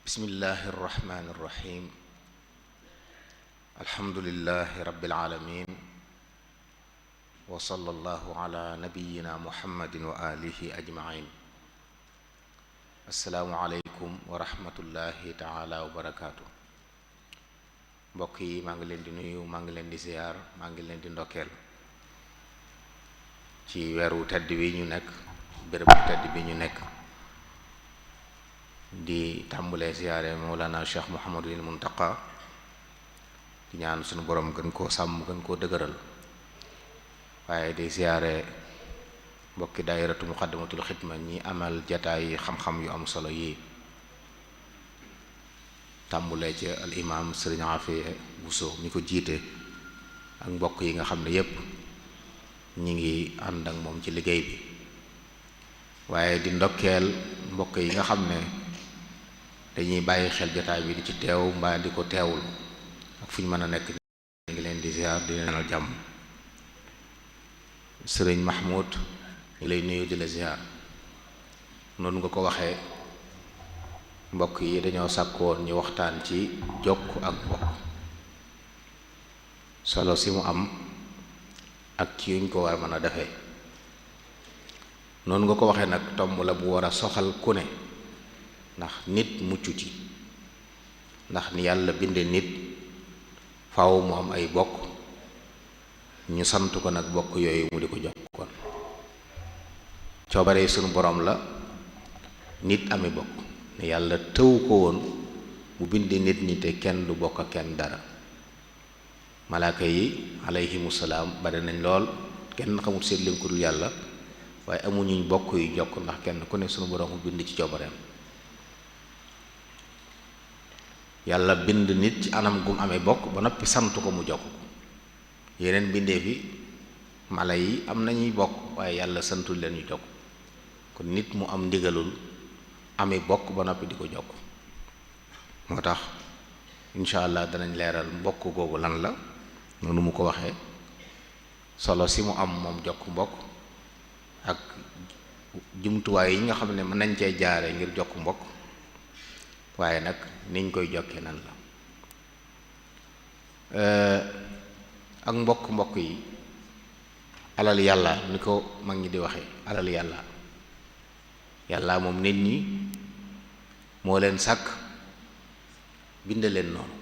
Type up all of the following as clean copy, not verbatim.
bismillahi irrahmani irrahim alhamdulilahi rabbil alamin wa sallallahu ala nabiyyina muhammadin wa alihi ajmain assalaamu aleykum wa rahmatullahi taala wa barakaatu. mbokk yi maa ngi leen di nuyu, maa ngi leen di ziyaar, maa ngi leen di ndokkeel ci weeru tedd wi ñu nekk, béréb bu tedd bi ñu nekk, di tàmbulee ziyaare Mawlana Cheikh Mouhamadul Muntaqa, di ñaan sunu borom gën koo sàmm, gën koo dëgëral, waaye di ziyaare mbokki daayiratu muqaddamatul xidma ñi amal jataay xam-xam yu am solo yi, tàmbulee ci al imam sëriñ Afiya Buso mi ko jiite ak mbokk yi nga xam ne yépp ñi ngi ànd ak moom ci liggéey bi, waaye di ndokkeel mbokk yi nga xam ne dañuy bàyyi xel jotaay bi di ci teew mbaa di ko teewul ak fu ñu mën a nekk. ñu ngi leen di ziar, di leen al jàmm. sëriñ Mahmoud ñu lay nuyu di la ziar. noonu nga ko waxee, mbokk yi dañoo sàkkoon ñu waxtaan ci jokk ak mbokk, solo si mu am ak ci yuñ ko war a mën a defee. noonu nga ko waxee nag tomb la bu war a soxal ku ne, ndax nit mucc ci, ndax ni yàlla binde nit faaw mu am ay bokk, ñu sant ko nag bokk yooyu mu di ko jokkoon. coobaree sunu borom la nit ami bokk, ne yàlla tëw ko woon mu binde nit ñi te kenn du bokk ak kenn dara. malaaka yi alayhimu salaam bari nañ lool, kenn xamul seen lim ku dul yàlla, waaye amuñuñ bokk yu jokk, ndax kenn ku ne sunu borom mu bind ci coobareem. yàlla bind nit ci anam gum amee bokk ba noppi sant ko mu jokk ko. yeneen bindee fi mala yi am nañuy bokk, waaye yàlla santul leen ñu jokk. kon nit mu am ndigalul amee bokk ba noppi di ko jokk. moo tax incha allah danañ leeral mbokk googu lan la, noonu mu ko waxee, solo si mu am moom jokk mbokk ak jumtuwaay yi nga xam ne mën nañ cee jaare ngir jokk mbokk, waaye nag niñ koy jokkee nan la. ak mbokk yi alal yàlla, ni ko mag ñi di waxee, alal yàlla moom nit ñi moo leen sàkk bind leen noonu.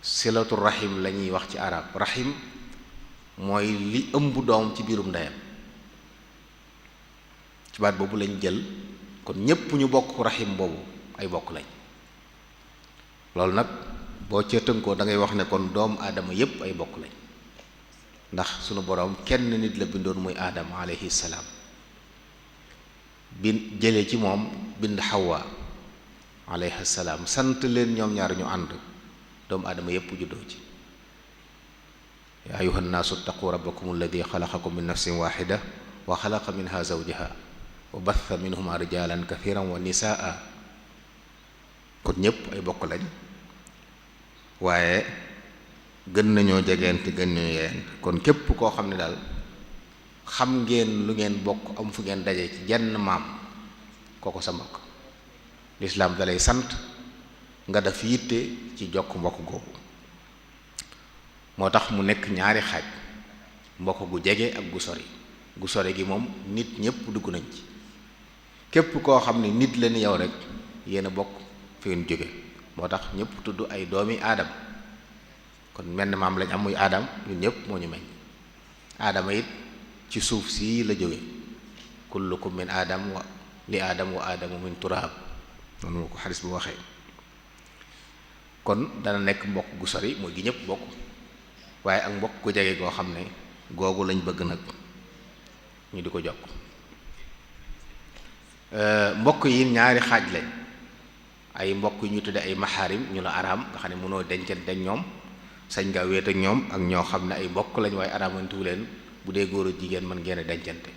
silatu rahim la ñuy wax ci arab. rahim mooy li ëmb doom ci biirum ndeyam, ci baat boobu lañ jël, kon ñépp ñu bokk rahim boobu ay bokk lañ. loolu nag boo ca tënkoo da ngay wax ne kon doomu aadama yépp ay bokk lañ, ndax sunu boroom kenn nit la bindoon muy aadama alayhi salaam, bin jële ci moom bind Hawa alayhi salaam, sant leen ñoom ñaar ñu ànd, doomu aadama yépp juddoo ci. yaa ayuha nnaasu ttaqu rabbakum alladi xalaqakum min nafsin waxida wa xalaqa minha zawjaha wa batha minhuma rijalan kathiran wa nisaa. kon ñépp ay bokk lañ, waaye gën nañoo jegeente, gën nañoo yeent. kon képp koo xam ne daal xam ngeen lu ngeen bokk, am fu ngeen daje ci jenn maam, kooko sa mbokk. lislaam dalay sant nga def yitte ci jokk mbokk googu. moo tax mu nekk ñaari xaaj, mbokk gu jege ak gu sori. gu sori gi moom nit ñépp dugg nañ ci. képp koo xam ne nit la ni yow rek yéen a bokk fi ngeen jóge. moo tax ñépp tudd ay doomi aadam, kon menn maam lañ am muy aadam, ñun ñépp moo ñu meñ. aadama it ci suuf sii la jóge, kullukum min aadam wa li aadam wa aadamu min turaab, noonu moo ko xadis bu waxee. kon dana nekk mbokk gu sori mooy gi ñépp bokk, waaye ak mbokk gu jege goo xam ne googu lañ bëgg nag ñu di ko jokk. mbokk yi ñaari xaaj lañ. ay mbokk yu ñu tudde ay maxaarim, ñu la araam, nga xam ne mënoo dencante ak ñoom, sañ nga wéet ak ñoom. ak ñoo xam ne ay mbokk lañ waaye araamantuwu leen, bu dee góor a jigéen mën ngeen a dencante.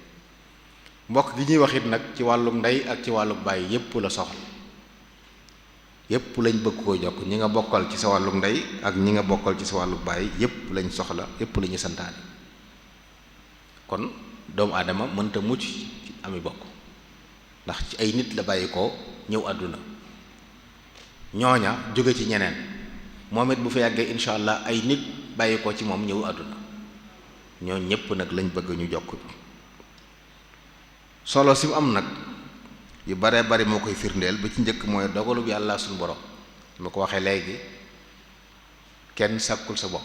mbokk gi ñuy wax it nag ci wàlluk ndey ak ci wàlluk bàyyi yépp la soxla, yépp lañ bëgg koo jokk. ñi nga bokkal ci sa wàlluk ndey ak ñi nga bokkal ci sa wàlluk bàyyi yépp lañ soxla, yépp la ñu santaane. kon doomu aadama mënta mucc ci ami bokk, ndax ci ay nit la bàyyi ko ñëw àdduna. ñooña jóge ci ñeneen moom it bu fa yàggee insha allah ay nit bàyyi ko ci moom ñëw àdduna ñoo ñépp nag lañ bëgg ñu jokk solo si mu am nag yu bare bari moo koy firndeel ba ci njëkk mooy dogalu bi yàlla suñu borom ma ko waxee léegi kenn sàkkul sa bopp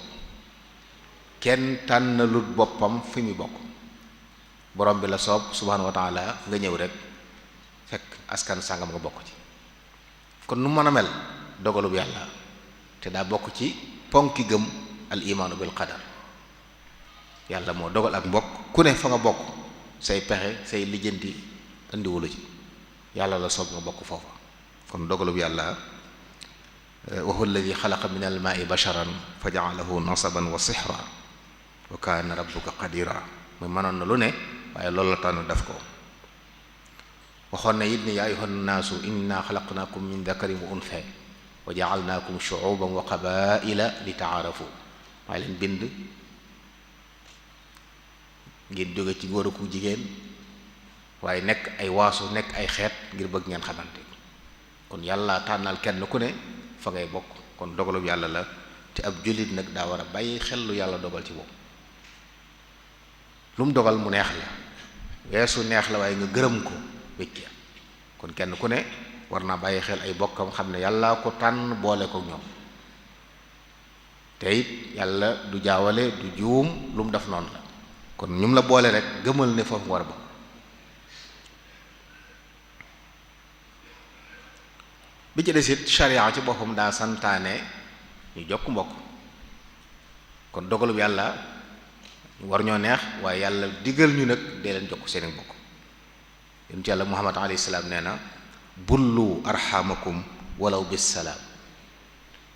kenn tànnalut boppam fi mu bokk borom bi la soob subhanahu wa taala nga ñëw rek fekk askan sàngam nga bokk ci kon nu mën a mel dogalu bi yàlla te daa bokk ci ponki gëm al imaanu bil qadar yàlla moo dogal ak mbokk ku ne fa nga bokk say pexe say lijjanti andiwulu ci yàlla la soob nga bokk foofa kon dogalu bi yàlla wa huwa alladi xalaqa min al maa'i basharan fa ja'alahu nasaban wa sihra wa kaana rabbuka qadira muy mënoon na lu ne waaye loolu la tànn def ko waxoon na it ni yaa ayyuhan naasu inna xalaqnaakum min dakarin wa untha wa ja'alnaakum shu'uban wa qabaa'ila li ta'aarafu maa leen bind ngeen jóge ci góor ak jigéen waaye nekk ay waasu nekk ay xeet ngir bëgg ngeen xamante kon yàlla tànnal kenn ku ne fa ngay bokk kon dogalub yàlla la te ab jullit nag daa war a bàyyi xel lu yàlla dogal ci boobu lu mu dogal mu neex la weesu neex la waaye nga gërëm ko wécc kon kenn ku ne war naa bàyyi xel ay bokkam xam ne yàlla ko tànn boole ko ñoom te it yàlla du jaawale du juum lu mu def noonu la kon ñum la boole rek gëmal ne foofu nga war a bokk bi ci des it sharia ci boppam daa santaane ñu jokk mbokk kon dogalub yàlla war ñoo neex waaye yàlla digal ñu nag dee leen jokk seeni mbokk yonent yàlla muhammad alayhi salaam nee na bullu arhamakum walaw bis salaam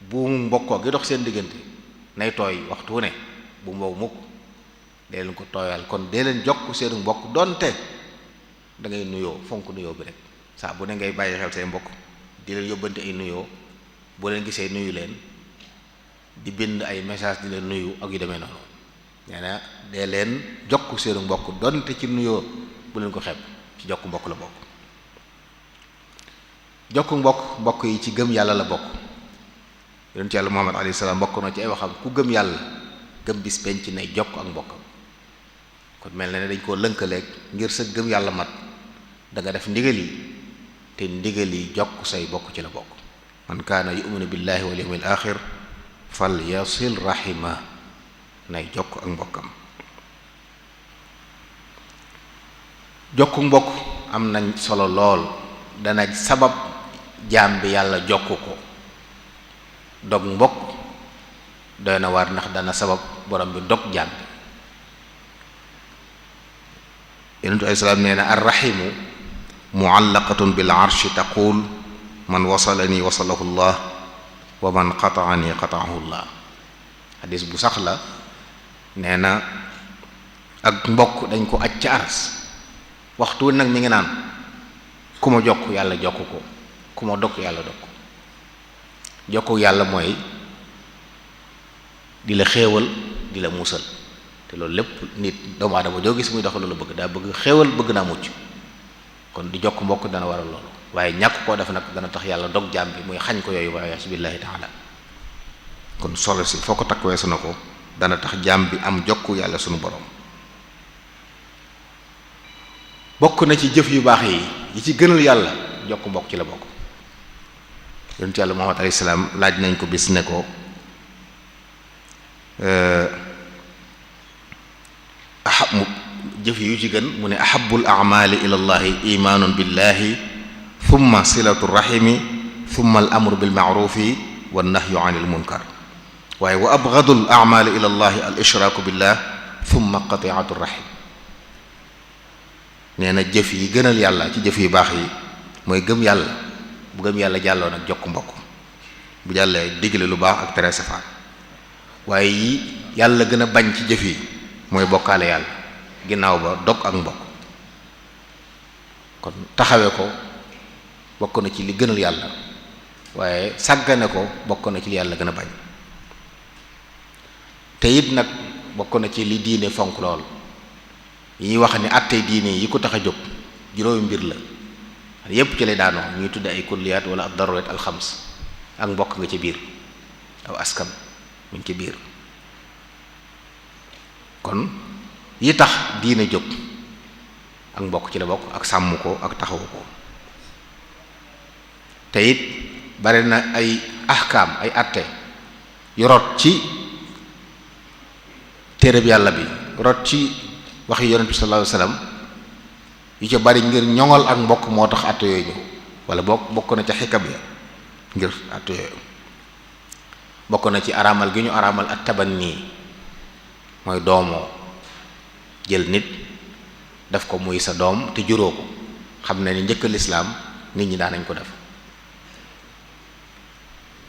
bu mu mbokkoo gi dox seen diggante nay tooy waxtu wu ne bu mbow mukk dee leen ko tooyal kon dee leen jokk seeni mbokk donte da ngay nuyoo fonk nuyoo bi rek saa bu ne ngay bàyyi xel say mbokk di leen yóbbante ay nuyoo boo leen gisee nuyu leen di bind ay message di leen nuyu ak yu demee noonu nee na dee leen jokk seenu mbokk donte ci nuyoo bu leen ko xeeb ci jokk mbokk la bokk jokk mbokk yi ci gëm yàlla la bokk yonent yàlla muhammad alayhi salaam bokk na ci ay waxam ku gëm yàlla gëm bis penc nay jokk ak mbokkam kon mel na ne dañ koo lënkaleeg ngir sa gëm yàlla mat da nga def ndigal yi te ndigal yi jokk say bokk ci la bokk man kaana yu'minu billahi wal yawmil axir fal yasil rahima nay jokk ak mbokkam jokk mbokk am nañ solo lool dana sabab jaam bi yàlla jokk ko dog mbokk doy na waar ndax dana sabab borom bi dog jaam bi yonentu ay salaam nee na arrahimu muallaqatun bil arshi taqul man wasalani wasalahu llah wa man qataani qataahu llah xadis bu sax la nee na ak mbokk dañ ko aj ca aras waxtu nag mi ngi naan ku ma jokk yàlla jokk ko ku ma dog yàlla dog ko jokku yàlla mooy di la xéewal di la musal te loolu lépp nit doomu aadama joo gis muy dox loolu bëgg daa bëgg xéewal bëgg naa mucc kon di jokk mbokk dana waral loolu waaye ñàkk koo def nag dana tax yàlla dog jaam bi muy xañ ko yooyu waaye billahi taala kon solo si foo ko takk weesu na ko dana tax jaam bi am jokku yàlla sunu borom bokk na ci jëf yu baax yi ci gënal yàlla jokk mbokk ci la bokk yonent yàlla muhammad alayhi salaam laaj nañ ko bis ne ko jëf yu ci gën mu ne ahabul a'mali ila llahi imanun billahi thumma silatu rahimi thumma al amru bil ma'rufi wan nahyu anil munkar waaye wa abghadul a'mali ila llahi al ishraaku billah thumma qati'atu rahim nee na jëf yi gënal yàlla ci jëf yu baax yi mooy gëm yàlla bu gëm yàlla jàlloo nag jokk mbokk bu jàllee digle lu baax ak tere safaan waaye yi yàlla gën a bañ ci jëf yi mooy bokkaale yàlla ginnaaw ba dog ak mbokk kon taxawe ko bokk na ci li gënal yàlla waaye sàggane ko bokk na ci li yàlla gën a bañ te it nag bokk na ci li diine fonk lool yi ñuy wax ni àttey diine yi ko tax a jóg juróomi mbir la yépp ci lay daanoo ñuy tudde ay kulliyaat wala ad-darurat al-xams ak mbokk nga ci biir aw askan mu ngi ci biir. kon yi tax diine jóg ak mbokk ci la bokk, ak sàmm ko ak taxawu ko. te it bari na ay ahkaam ay atte yu rot ci téereb yàlla bi, rot ci waxi yonent bi sallallahu alayhi wasallam yu ca bari ngir ñoŋal ak mbokk moo tax atte yooyu ñëw, wala bokk na ca xikam ya ngir atte yooyu. bokk na ci araamal gi ñu araamal ak tabanni mooy doomoo, jël nit def ko muy sa doom te juróo ko. xam ne ni njëkk lislaam nit ñi daanañ ko def,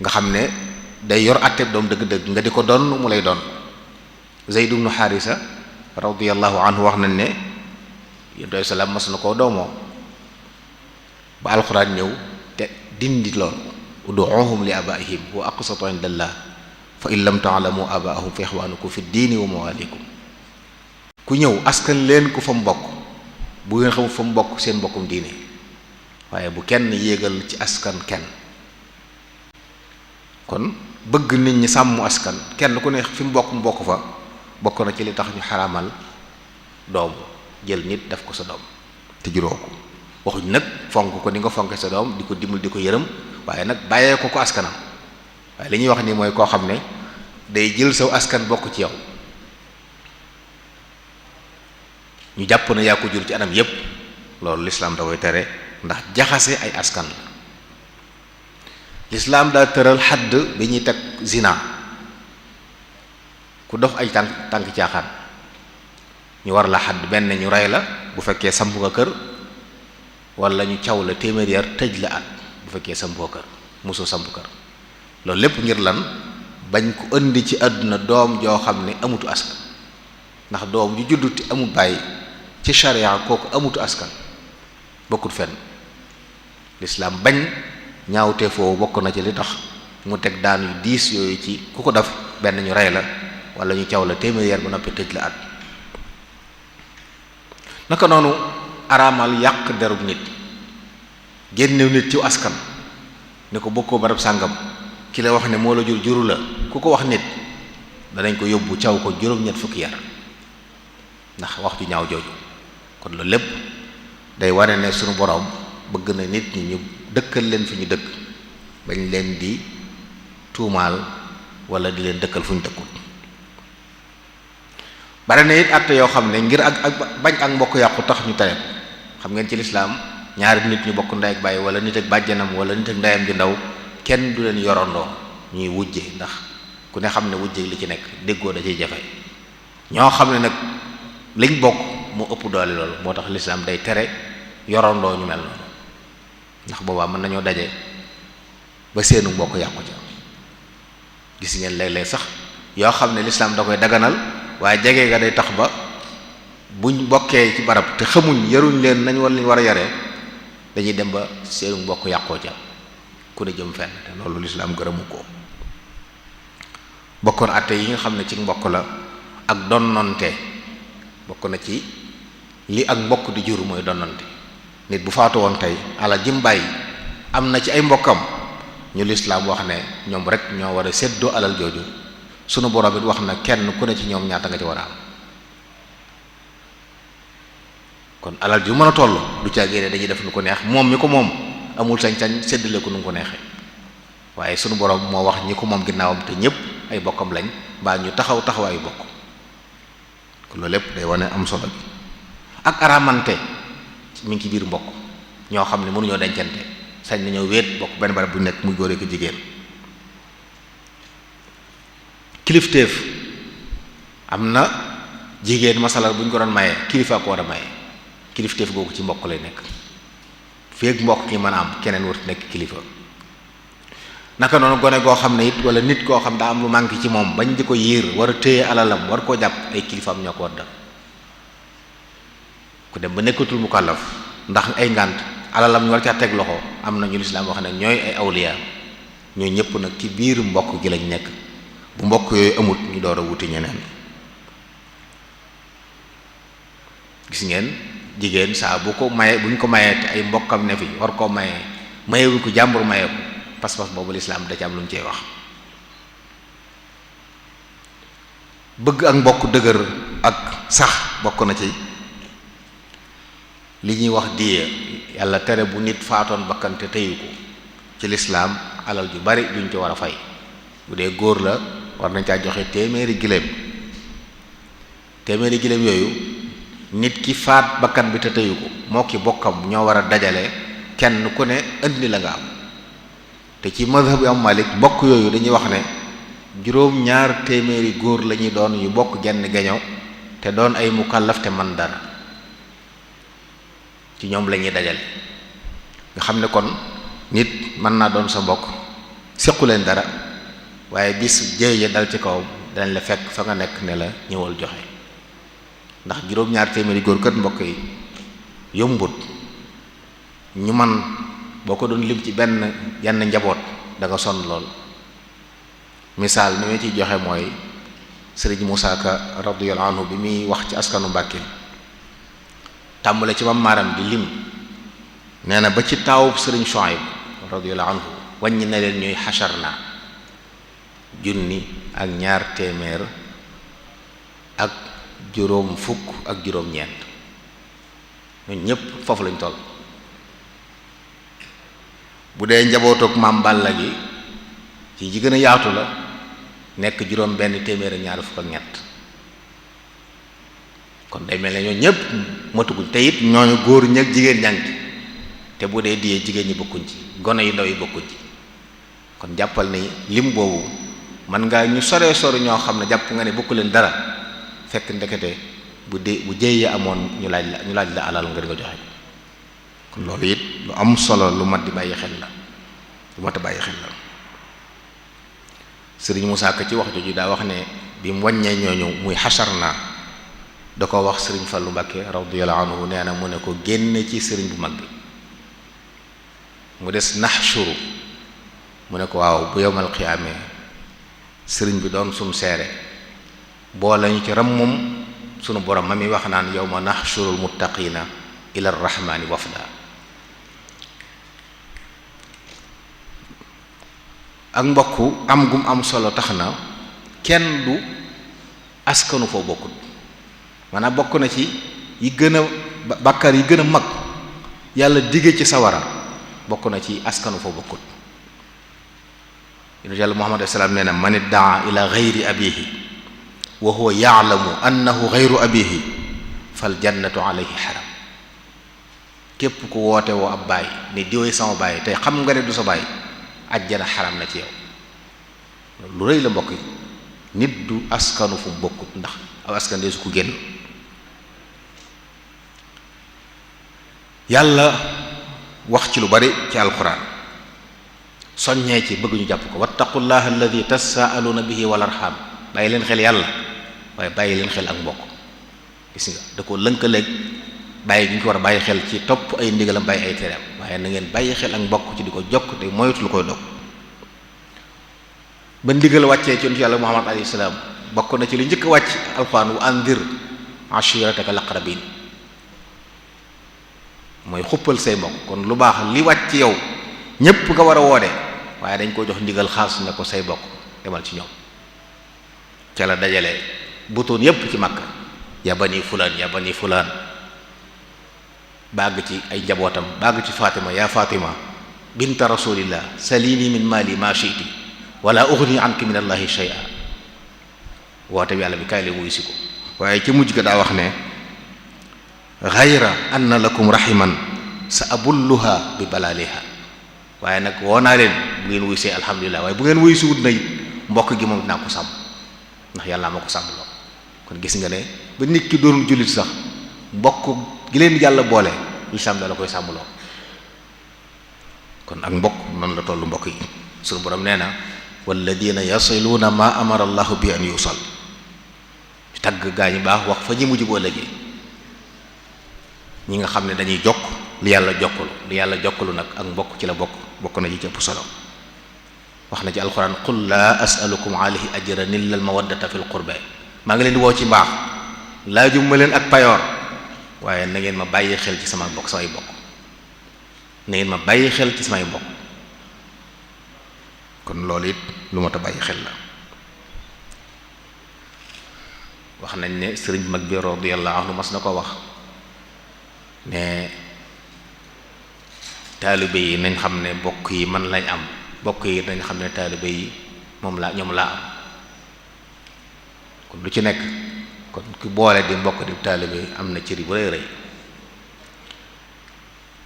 nga xam ne day yor àtteeb doom dëgg-dëgg nga di ko doon mu lay doon. Zayd ibnu Haarisa radiyallahu anhu wax nañ ne yonent bi salaam mas na koo doomoo ba alxuraan ñëw te dindi loolu, ud'uuhum li abaa'ihim huwa aqsatu indallah fa in lam ta'lamu abaa'ahum fa ixwaanukum fi diini wa mawaalikum. ku ñëw askan leen ku fa mu bokk, bu ngeen xamul fa mu bokk seen mbokkum diine, waaye bu kenn yéegal ci askan kenn. kon bëgg nit ñi sàmm askan, kenn ku ne fi mu bokk fa, bokk na ci li tax ñu xaraamal doom, jël nit def ko sa doom te juróo ko. waxuñ nag fonk ko ni nga fonke sa doom, di ko dimbal di ko yërëm, waaye nag bàyyee ko askanam. waaye li ñuy wax nii mooy koo xam ne day jël saw askan bokk ci yow, ñu jàpp na yaa ko jur ci anam yépp, loolu lislaam da koy tere, ndax jaxase ay askan la. lislaam daa tëral xadd bi ñuy teg zina, ku dox ay tànk caaxaan ñu war la xadd, benn ñu rey la bu fekkee samp nga kër, wala ñu caw la téeméer yar tëj la at bu fekkee sampoo kër, mosoo samp kër. loolu lépp ngir lan? bañ ko indi ci àdduna doom joo xam ne amutu askan, ndax doom ju juddu te amul bàyyi ci sharia kooku amutu askan, bokkut fenn. lislaam bañ ñaawte foofu bokk na ci li tax mu teg daan yu diis yooyu ci ku ko def, benn ñu rey la wala ñu caw la téeméer yar ba noppi tëj la at. naka noonu araamal yàq derub nit, génnew nit ci askan ne ko bokkoo barab sàngam, ki la wax ne moo la juru la, ku ko wax nit danañ ko yóbbu caw ko juróom-ñett fukki yar ndax wax ju ñaaw jooju. kon loolu lépp day wane ne sunu boroom bëgg na nit ñi ñu dëkkal leen fi ñu dëkk, bañ leen di tuumaal wala di leen dëkkal fu ñu dëkkul. bare na it àtte yoo xam ne ngir ak bañ ak mbokk yàqu tax ñu tere ko. xam ngeen ci lislaam ñaari nit ñu bokk ndey ak bàyyi, wala nit ak bàjjanam, wala nit ak ndeyam ju ndaw, kenn du leen yorandoo ñuy wujje, ndax ku ne xam ne wujje li ci nekk déggoo da ciy jafe. ñoo xam ne nag liñ bokk moo ëpp doole loolu, moo tax lislaam day tere yorandoo ñu mel noonu, ndax boobaa mën nañoo daje ba seenu mbokk yàqu ca. gis ngeen léeg-léeg sax yoo xam ne lislaam da koy daganal, waaye jege nga day tax ba buñ bokkee ci barab te xamuñ yaruñ leen nañ war a yaree, dañuy dem ba seenu mbokk yàqoo ca, ku ne jëm fenn, te loolu lislaam gërëmu ko. bokkoon àtte yi nga xam ne ci mbokk la ak donnante, bokk na ci li ak mbokk di jur mooy donnante. nit bu faatu woon tey alal jim bàyyi am na ci ay mbokkam, ñu lislaam wax ne ñoom rek ñoo war a séddoo alal jooju. sunu borom it wax na kenn ku ne ci ñoom ñaata nga ci war a am. kon alal ju mën a toll du caa génne dañuy def nu ko neex, moom mi ko moom amul sañ-sañ séddale ko nu ko neexee, waaye sunu borom moo wax ñi ko moom ginnaawam te ñëpp ay bokkam lañ, mbaa ñu taxaw taxawaayu bokk. kon loolu lépp day wane am solo bi. ak aramante mi ngi ci biir mbokk, ñoo xam ne mënuñoo dencante, sañ nañoo wéet bokk benn barab bu nekk muy góor ak jigéen. kilifteef am na jigéen masalal bu ñu ko doon maye, kilifa ko war a maye, kilifteef googu ci mbokk lay nekk. feek mbokk ki mën a am keneen warut nekk kilifa. naka noonu gone goo xam ne it wala nit koo xam daa am lu manqué ci moom bañ di ko yiir, war a téye alalam, war koo jàpp, ay kilifaam ñoo ko war def. ku dem ba nekkatul mukallaf ndax ay ngànt alalam ñu war caa teg loxo, am na ñu lislaam wax ne ñooy ay awliya, ñooy ñëpp nag ci biir mbokk gi lañ nekk. bu mbokk yooyu amut ñu door a wuti ñeneen. gis ngeen jigéen saa bu ko maye, buñ ko mayee te ay mbokkam ne fi war koo maye, mayewuñ ko jàmbur maye ko, pas-pas boobu lislaam da ci am lu mu cey wax. bëgg ak mbokk dëgër ak sax bokk na ci li ñuy wax diya. yàlla tere bu nit faatoon bakkan te teyu ko ci lislaam alal ju bari duñ ci war a fay. bu dee góor la war nañ caa joxe téeméeri giléem yooyu nit ki faat bakkan bi te teyu ko moo ki bokkam ñoo war a dajale kenn ku ne indi la nga am. te ci madhab am Malik bokk yooyu dañuy wax ne juróom ñaar téeméeri góor la ñuy doon yu bokk genn geño te doon ay mukallaf te man dara ci ñoom la ñuy dajale. nga xam ne kon nit mën naa doon sa mbokk séqu leen dara waaye bis jéeye dal ci kaw dañ la fekk fa nga nekk ne la ñëwal joxe. ndax juróom ñaar téeméeri góor kat mbokk yi yombut ñu man boo ko doon lim ci yenn njaboot da nga sonn lool. misaal mi ma ciy joxe mooy sëriñ Musaa Ka radiyallahu anhu bi muy wax ci askanu Mbàkke tàmbale ci mam maaram di lim nee na ba ci taawub sëriñ Shuayb radiyallahu anhu wàññi na leen ñuy xachar na 1,200 ak juróom fukk ak juróom-ñeent ñun ñépp foofu lañ toll. bu dee njabootuk maam Balla gi ci ji gën a yaatu la nekk 1,223. kon day mel ne ñoo ñépp matuguñ te it ñooñu góor ñeeg jigéen ñangi te bu dee diyee jigéen ñi bokkuñ ci gone yu ndaw yi bokkuñ ci. kon jàppal ni lim boobu mën ngaa ñu sore ñoo xam ne jàpp nga ne bokku leen dara fekk ndekete bu jéyee amoon ñu laaj la alal nga di nga joxe. kon loolu it lu am solo lu mat di bàyyi xel la lu mat a bàyyi xel la. sëriñ Musaa Ka ci wax jooju daa wax ne bi mu wàññee ñooñu muy xasar naa da ko wax sëriñ Fallu Mbàkke radiyallahu anhu nee na mu ne ko génne ci sëriñ bu mag bi mu des naxshuru mu ne ko waaw bu yowmal xiyaamee sëriñ bi doon sum seere boo lañu ci rammum sunu borom ma mi wax naan yawma naxshurul muttaqina ila rahmani wafda. ak mbokk am gum am solo tax na kenn du askanu foo bokkut. maanaam bokk na ci yi gën a bàkkaar yi gën a mag yàlla digge ci sawara bokk na ci askanu foo bokkut. yonent yàlla Muhammad sallallahu alayhi wasallam nee na man iddaa ila ghayri abihi wa huwa ya'lamu annahu ghayru abihi fal jannatu alayhi haram. képp ku woote woo ab baay ne diwee sama baay tey xam nga ne du sa baay ajjana xaram na ci yow. lu rëy la mbokk yi nit du askanu fu mu bokkut ndax aw askan de su ko génn. yàlla wax ci lu bari ci alquran soññee ci bëgg ñu jàpp ko wattaqullaha alladi tasaaluna bihi wal arham. bàyyi leen xel yàlla waaye bàyyi leen xel ak mbokk. gis nga da ko lënkaleeg bàyyi ñu ko war a bàyyi xel ci topp ay ndigalam bàyyi ay tereem waaye na ngeen bàyyi xel ak mbokk ci di ko jokk te moytu lu koy dog. ba ndigal wàccee ci yonent yàlla Muhammad alayhi salaam bokk na ci li njëkk a wàcc alquran wa andir ashirataka laqrabin mooy xuppal say mbokk. kon lu baax li wàcc ci yow ñépp nga war a woode waaye dañ ko jox ndigal xaas ne ko say mbokk demal ci ñoom. ca la dajale butoon yépp ci Makka ya bani fulaan bàgg ci ay njabootam bàgg ci Fatima ya Fatima binta rasulillah salini min mali ma shi'ti wala ughni anki min allahi shay'a. woote bi yàlla bi kaay la wuyu si ko waaye ci mujj ga daa wax ne ghayra anna lakum rahiman sa abulluha bi balaliha. waaye nag woo naa leen bu ngeen wuy see alhamdulilah waaye bu ngeen wuy si wut na it mbokk gi moom dinaa ko sàmm ndax yàlla ma ko sàmm loo. kon gis nga ne ba nit ki doon jullit sax mbokk gi leen yàlla boole lislaam da la koy sàmm loo. kon ak mbokk noonu la tollu mbokk yi. sunu borom nee na walladina yasiluuna ma amara allahu bi an yusal. tagg gaa ñi baax wax fa ñi mujj boo léegi ñi nga xam ne dañuy jokk li yàlla jokkalu nag ak mbokk ci la bokk na ci ëpp solo. wax na ci alquran qul laa asalukum alayhi ajran illa al mawaddata fil qurba. maa ngi leen di woo ci mbaax laaju ma leen ak payoor waaye na ngeen ma bàyyi xel ci samay mbokk na ngeen ma bàyyi xel ci samay mbokk. kon loolu it lu mat a bàyyi xel la. wax nañ ne sëriñ mag bi radiyallahu anhu mas na ko wax ne taalibe yi nañ xam ne bokk yi man lañ am, bokk yi nañ xam ne taalibe yi ñoom laa am. kon lu ci nekk kon ki boole di mbokk di taalibe am na cëri bu rëy rëy.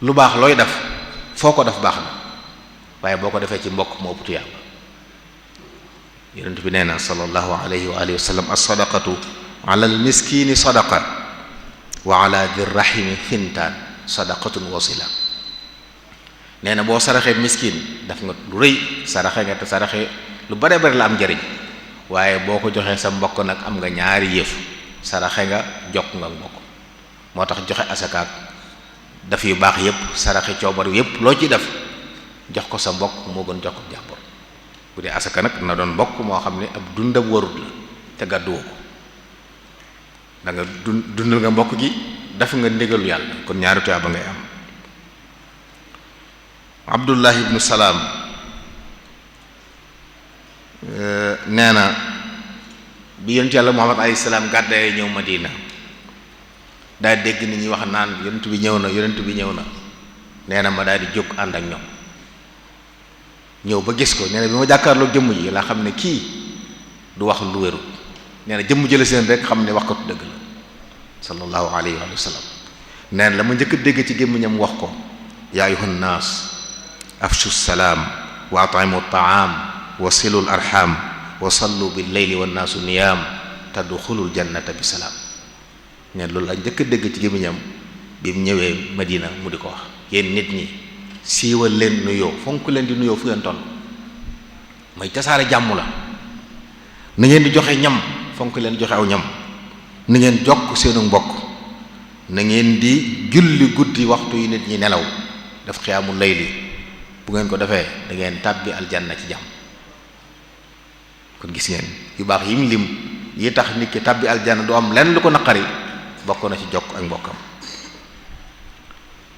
lu baax looy def foo ko def baax na, waaye boo ko defee ci mbokk moo ëpp tuyaaba. yonent bi nee na sallallahu alayhi wa alihi wa sallam as-sadaqatu ala al-miskini sadaqa wa ala di rahimi fintaan sadaqatun wasila. nee na boo saraxee miskin daf nga lu rëy, saraxe nga te saraxe lu bare bare la am njariñ, waaye boo ko joxee sa mbokk nag am nga ñaari yëf, saraxe nga jokk nga mbokk. moo tax joxe asakaak daf yu baax yépp, saraxe coobaru yépp loo ci def jox ko sa mbokk moo gën jox ko jàmbur. bu dee asaka nag na doon mbokk moo xam ne ab dundam warut la te gàdduwoo ko, da nga dundal nga mbokk gi, def nga ndigalu yàlla, kon ñaari tuyaaba ngay am. Abdullah ibnu Salaam nee na bi yonent yàlla Muhammad alayhi salaam gàddaay ñëw Madina, daa dégg nit ñi wax naan yonent bi ñëw na, yonent bi ñëw na. nee na ma daal di jóg ànd ak ñoom ñëw ba gis ko. nee na bi ma jàkkaarloo jëmm ji laa xam ne kii du wax lu wéru. nee na jëmm jëla seen rek xam ne wax ko dëgg la sallallahu alayhi wa sallam. nee na la ma njëkk a dégg ci gémmiñam wax ko, yaa ayyuhan naas afshu salaam wa at'imu ta'am wa silul arham wa sallu bil layli wan naasu niyaam tadxulul jannata bi salaam. nee na loolu la njëkk a dégg ci gémmiñam bi mu ñëwee Madina mu di ko wax. yéen nit ñi siiwal leen nuyoo, fonk leen di nuyoo fu ngeen toll, mooy tasaare jàmm la. na ngeen di joxe ñam, fonk leen joxe aw ñam. na ngeen jokk seenu mbokk. na ngeen di julli guddi waxtu yi nit ñi nelaw, def xiyaamul layli. bu ngeen ko defee da ngeen tàbbi aljanna ci jàmm. kon gis ngeen yu baax yim lim yi tax nit ki tàbbi aljanna du am lenn lu ko naqari, bokk na ci jokk ak mbokkam.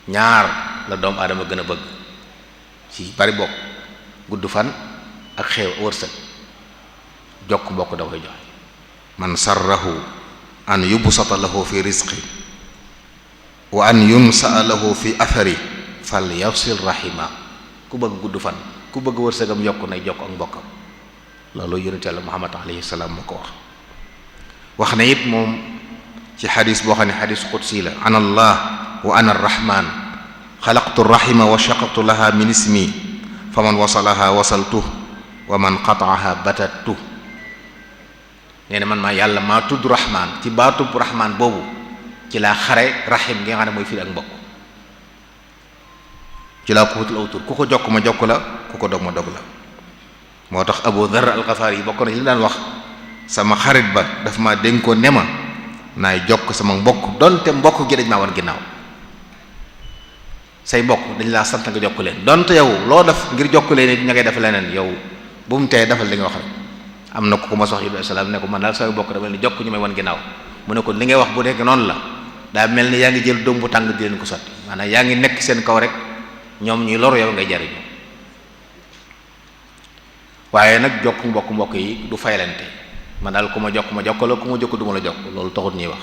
ñaar la doomu aadama gën a bëgg ci bari bokk, gudd fan ak xew wërsëg. jokk mbokk da koy joxe. man sarrahu an yubsata lahu fi rizqi wa an yunsa lahu fi athari fal yasil rahima. ku bëgg gudd fan, ku bëgg wërsëgam yokk nay jokk ak mbokkam. loolu yonent Yàlla Muhammad alayhi salaam moo ko wax. wax na it moom ci xadis boo xam ne xadis qudsi la, ana allah wa ana arrahman xalaqtu rahima wa shaqaqtu laha min ismi fa man wasalaha wasaltu wa man qataaha batattu. nee na man maa yàlla maa tudd rahman, ci baatub rahman boobu ci laa xare rahim gi nga xam ne mooy firi ak mbokk. ci laa ko wutul aw tur, ku ko jokk ma jokk la, ku ko dog ma dog la. moo tax Abu Dharr al-Ghafari yi bokk na ci li daan wax, sama xarit ba daf ma dénkoon ne ma naay jokk sama mbokk donte mbokk gi dañ maa wan ginnaaw. say mbokk dañ laa sant nga jokk leen, donte yow loo def ngir jokk leen it ña ngay def leneen, yow bu mu tee defal li nga wax rek. am na ku ma sox Ibrahima salaam ne ko man daal sama mbokk dama leen jokk ñu may wan ginnaaw. mu ne ko li ngay wax bu nekk noonu la, daa mel ni yaa ngi jël doom bu tàng di leen ko sotti, maanaam yaa ngi nekk seen kaw rek, ñoom ñuy loru, yow ngay jariñu. waaye nag jokk mbokk yi du faylante. man daal ku ma jokk ma jokk la, ku ma jokk du ma la jokk, loolu taxut ñuy wax.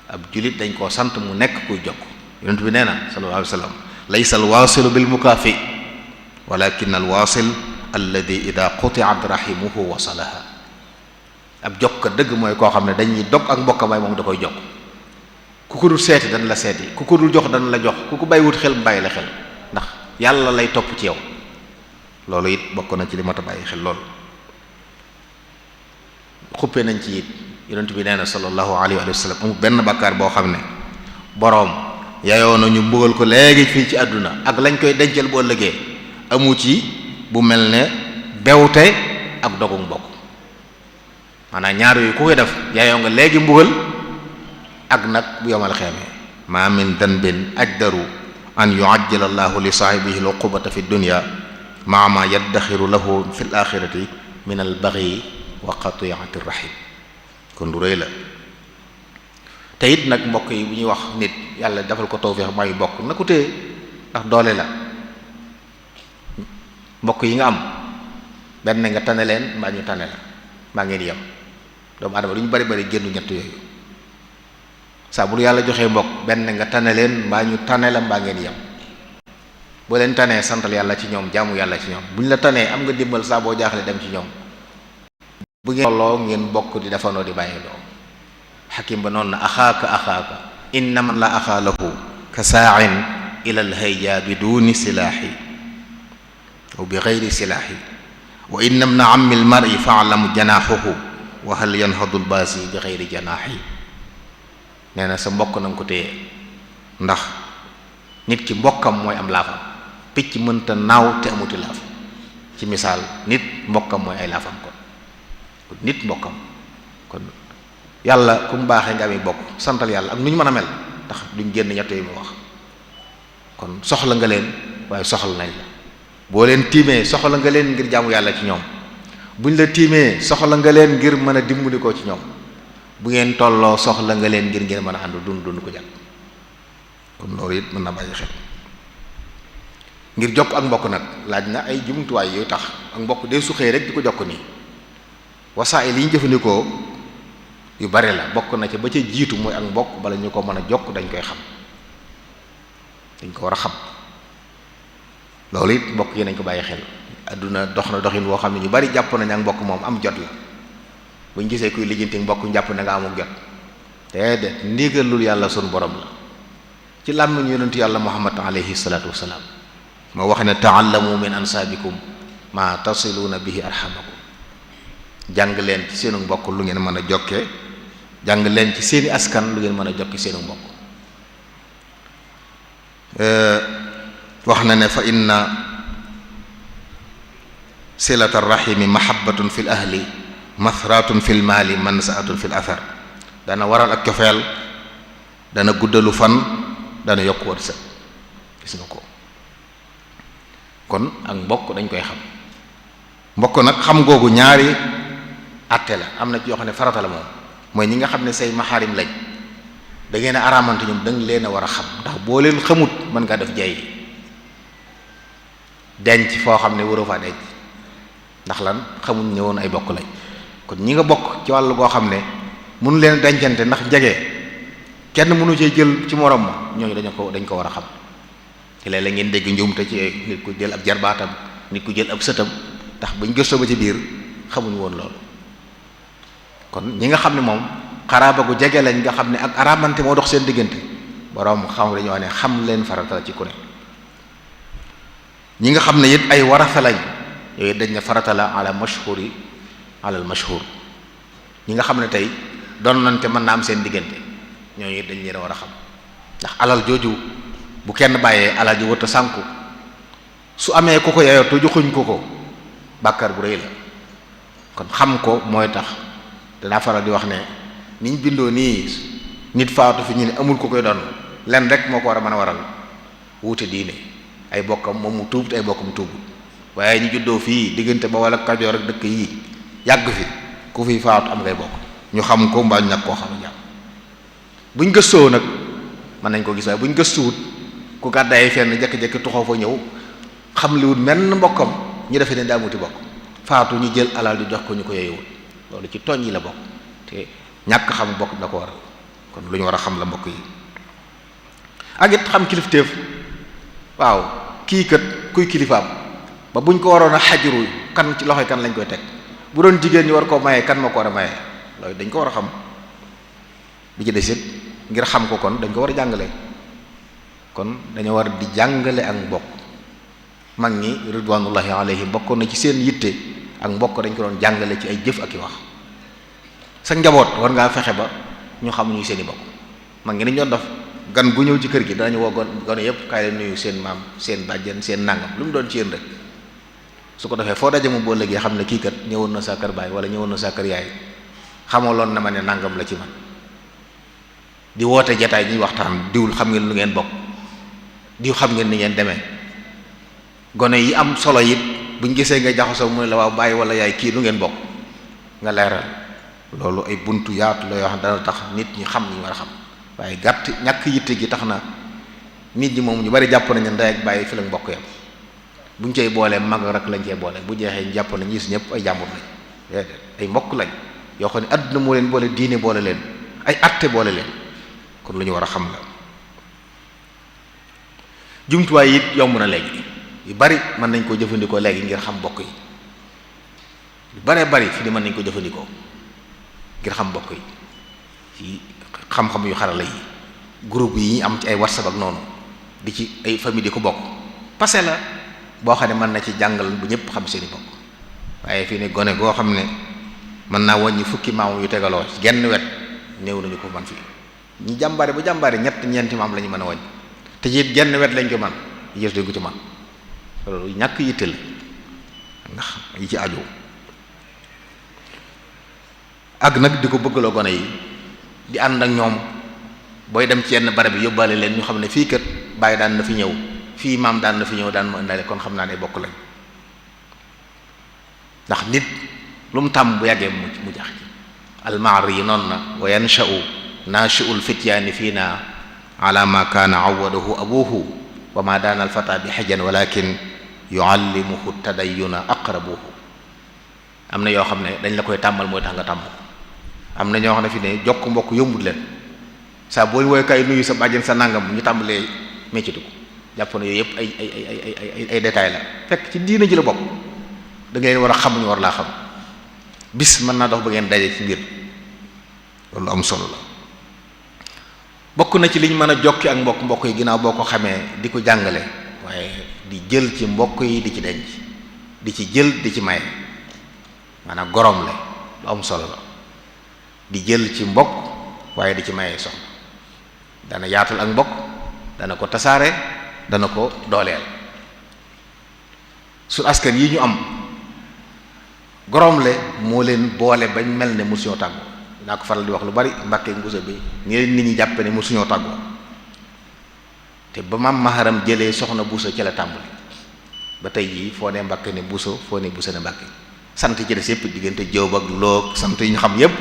ab julit dañ koo sant mu nekk kuy jokk. yonent bi nee na sallallahu alayhi wa sallam, laysa alwaasilu bil mukaafi walakin alwaasil alladi ida qutiat rahimuhu wasalaha. ab jokk dëgg mooy koo xam ne dañuy dog ak mbokkam waaye moom da koy jokk. ku ko dul seeti dana la seeti, ku ko dul jox dana la jox, ku ko bàyyiwut xel mu bàyyi la xel, ndax yàlla lay topp ci yow. loolu it bokk na ci li mat a bàyyi xel lool. xuppee nañ ci it yonent bi nee na sallallahu alayhi wa sallam, amul benn bàkkaar boo xam ne boroom yayoo na ñu mbugal ko léegi fii ci àdduna ak lañ koy dencal boo ëllëgee, amu ci bu mel ne bewte ak dogu mbokk. maanaam ñaar yooyu ku koy def yayoo nga léegi mbugal ak nag bu yomal xeemee. ma min danbin ajdaru an yuajjila allahu li saahibihi al uqubata fi dunya maa ma yaddaxiru lahu fi l axirati min al baghi wa qati'ati rahim. kon lu rëy la. te it nag mbokk yi bu ñuy wax nit yàlla defal ko tawfiix mooy mbokk na ko téye, ndax doole la. mbokk yi nga am benn nga tane leen mbaa ñu tane la mbaa ngeen yem. doomu aadama lu ñu bari bari génnu ñett yooyu saa bu yàlla joxee mbokk benn nga tane leen mbaa ñu tane la mbaa ngeen yem. boo leen tanee santal yàlla ci ñoom jaamu yàlla ci ñoom bu ñu la tanee am nga dimbal saa boo jaaxle dem ci ñoom. bu ngeen tolloo ngeen bokk di defandoo di bàyyi doo xakim ba noonu na axaaka inna man la axaa lahu ka saain ila alhayja bi duni silaahi aw bi gayri silaahi wa inna mna ammi almari faalamu janaaxuhu wa hal yanhadu lbaasi bi gayri janaahi. nee na sa mbokk na nga ko téye ndax nit ki mbokkam mooy am laafam. picc mënta naaw te amuti laaf ci misaal nit mbokkam mooy ay laafam kon nit mbokkam kon yàlla ku mu baaxee nga ami bokk santal yàlla ak nu ñu mën a mel ndax duñ génn ñett yi mu wax. kon soxla nga leen waaye soxla nañ la boo leen tiimee soxla nga leen ngir jaamu yàlla ci ñoom buñ la tiimee soxla nga leen ngir mën a dimbali ko ci ñoom bu ngeen tolloo soxla nga leen ngir ngeen mën a ànd dund ko jàpp. kon loolu it mën na bàyyi xel. ngir jokk ak mbokk nag laaj na ay jumtuwaay yooyu tax ak mbokk dee su xëy rek di ko jokk nii wasaayil yi ñu jëfandikoo yu bari la bokk na ca ba ca jiitu mooy ak mbokk bala ñu ko mën a jokk dañ koy xam dañ ko war a xam. loolu it mbokk yi nañ ko bàyyi xel. adduna dox na doxin woo xam ne ñu bari jàpp nañ ak mbokk moom am jot la buñ gisee kuy lijjanti mbokk jàpp na nga amul jot te de ndigalul yàlla sunu borom la ci làmmiñ yonentu yàlla muhammad alayhi salaatu wasalaam moo wax ne taallamu min ansaabikum ma tasiluuna bihi arhamakum jàng leen ci seenu mbokk lu ngeen mën a jokkee jàng leen ci seeni askan lu ngeen mën a jokki seenu mbokk. wax na ne fa inna silata rahimi mahabbatun fil ahli mathratun fil maali mansaatun fil athar dana waral ak cofeel dana guddalu fan dana yokk wërsëg gis nga ko. kon ak mbokk dañ koy xam mbokk nag xam googu ñaari àtte la am na ci yoo xam ne farata la moom mooy ñi nga xam ne say maxaarim lañ da ngeen a araamante ñoom da nga leen a war a xam ndax boo leen xamut mën ngaa def jay denc foo xam ne waroo faa denc ndax lan xamuñ ne woon ay bokk lañ kon ñi nga bokk ci wàllu goo xam ne mënu leen dencante ndax njege kenn mënu cee jël ci morom ma ñooñu dañ ko war a xam. ci léeg-léeg ngeen dégg njuumte ci nit ku jël ab jarbaatam nit ku jël ab sëtam ndax bañ gëstoo ba ci biir xamuñu woon loolu. kon ñi nga xam ne moom xaraaba gu jege lañ nga xam ne ak araamante moo dox seen diggante borom xam dañu wax ne xam leen farata la ci ku ne. ñi nga xam ne it ay warasa lañ yooyu dañ ne farata la ala mashhuri ala al mashhur ñi nga xam ne tey doon nañ te mën na am seen diggante ñooñu it dañ leen a war a xam ndax alal jooju bu kenn bàyyee alal ji wët a sànku su amee ku ko yeyoo te joxuñ ko bàkkaar bu rëy la kon xam ko mooy tax danaa faral di wax ne niñ bindoo nii nit faatu fi ñu ne amul ko koy doon len rek moo ko war a mën a waral wuute diine ay bokkam moom mu tuub te ay bokkam tuubul waaye ñu juddoo fii diggante ba wala Kajoor ak dëkk yii yàgg fi ku fi faatu am ngay bokk ñu xam ko mbaa ñu nag koo xam jàmm buñ gëstoo nag mën nañ ko gis waaye buñ gëstuwut ku gàddaay fenn jekki-jekki tuxoo fa ñëw xam liwut menn mbokkam ñu defee ne daa muti bokk faatu ñu jël alal di jox ko ñu ko yeyewul loolu ci tooñ yi la bokk te ñàkk xam bokk da ko waral kon lu ñu war a xam la mbokk yi ak it xam kilifteef waaw kii kat kuy kilifaam ba buñ ko waroon a xajru kan ci loxoy kan lañ koy teg bu doon jigéen ñi war koo maye kan moo ko war a maye loolu dañ ko war a xam bi ci des it ngir xam ko kon dañ ko war a jàngale kon dañoo war di jàngale ak mbokk mag ñi ridwanullahi alayhim bokkoon na ci seen yitte ak mbokk dañ ko doon jàngale ci ay jëf ak i wax sa njaboot war ngaa fexe ba ñu xam ñuy seen i bokk mag ñi dañ doon def gan gu ñëw ci kër gi danañu woo gone yépp kaay leen nuyu seen maam seen bàjjen seen nangam lu mu doon ci yéen rek su ko defee foo daje mu boo léegi xam ne kii kat ñëwoon na sa kër baay wala ñëwoon na sa kër yaay xamaloon na ma ne nangam la ci man di woote jataay ñuy waxtaan diwul xam ngeen lu ngeen bokk diw xam ngeen ni ngeen demee gone yi am solo it buñ gisee nga jaxasoo mu ne la waaw bàyyi wala yaay kii lu ngeen bokk nga leeral loolu ay buntu yaatu la yoo xam dana tax nit ñi xam ñu war a xam waaye gàtt ñàkk yitte gi tax na nit ñi moom ñu bari jàpp nañu ndey ak bàyyi fi la mbokk yam buñ cay boolee mag rek lañ cay boole bu jeexee jàpp na ñi si ñëpp ay jàmbur lañ ay mbokk lañ yoo xam ne àdduna moo leen boole diine boole leen ay atte boole leen kon lu ñu war a xam la. jumtuwaay it yomb na léegi yu bari mën nañ koo jëfandikoo léegi ngir xam mbokk yi yu baree bari fi ni mën nañ ko jëfandikoo ngir xam mbokk yi ci xam-xam yu xarala yi groupe yi ñu am ci ay WhatsApp ak noonu di ci ay famille di ko bokk passé la boo xam ne mën na ci jàngal bu ñëpp xam seeni bokk waaye fii ne gone goo xam ne mën naa wàññi fukki maam yu tegaloo ci genn wet néew nañu ko man fii ñi jàmbaare bu jàmbaare ñeenti maam la ñu mën a wàññi te ci genn wet lañ ko man yées dañ ko ci man loolu ñàkk yitte la ndax yi ci aju ak nag di ko bëggaloo gone yi di ànd ak ñoom booy dem ci yenn barab yi yóbbaale leen ñu xam ne fii kat bàyyi daan na fi ñëw fii maam daan na fi ñëw daan ma indaale kon xam naa ne bokk lañ ndax nit lu mu tàmm bu yàggee mu jax ci almaar yi noonu na wa yansha'u naashi'ul fityaani fiina ala ma kaana awwadahu abuhu wa ma daana alfata bi xajan walakin yuallimuhu tadayyuna aqrabuhu am na yoo xam ne dañ la koy tàmmal mooy tax nga tàmm am na ñoo xam ne fi ne jokk mbokk yombut leen saa boo woy kay nuyu sa bàjjen sa nangam ñu tàmbalee méccatu ko jàpp na yooyu yëpp ay détails la fekk ci diina ji la bokk da ngeen war a xam ñu war laa xam bis mën naa dox ba ngeen daje ci mbir loolu am solo la bokk na ci liñ mën a jokki ak mbokk yi ginnaaw boo ko xamee di ko jàngale waaye di jël ci mbokk yi di ci denc di ci jël di ci maye maanaam gorom la lu am solo la di jël ci mbokk waaye di ci maye soxna dana yaatal ak mbokk dana ko tasaare dana ko dooleel su askan yi ñu am gorom le moo leen boole bañ mel ne musuñoo tàggoo naa ko faral di wax lu bari Mbàkke Mbuso bi ni leen nit ñi jàppe ne musuñoo tàggoo te ba maam maharam jëlee soxna Buso ci la tàmbali ba tey jii foo ne Mbàkke ne Buso foo ne Buso ne Mbàkke sant ci des yëpp diggante Jóob ak Loog sant yi ñu xam yëpp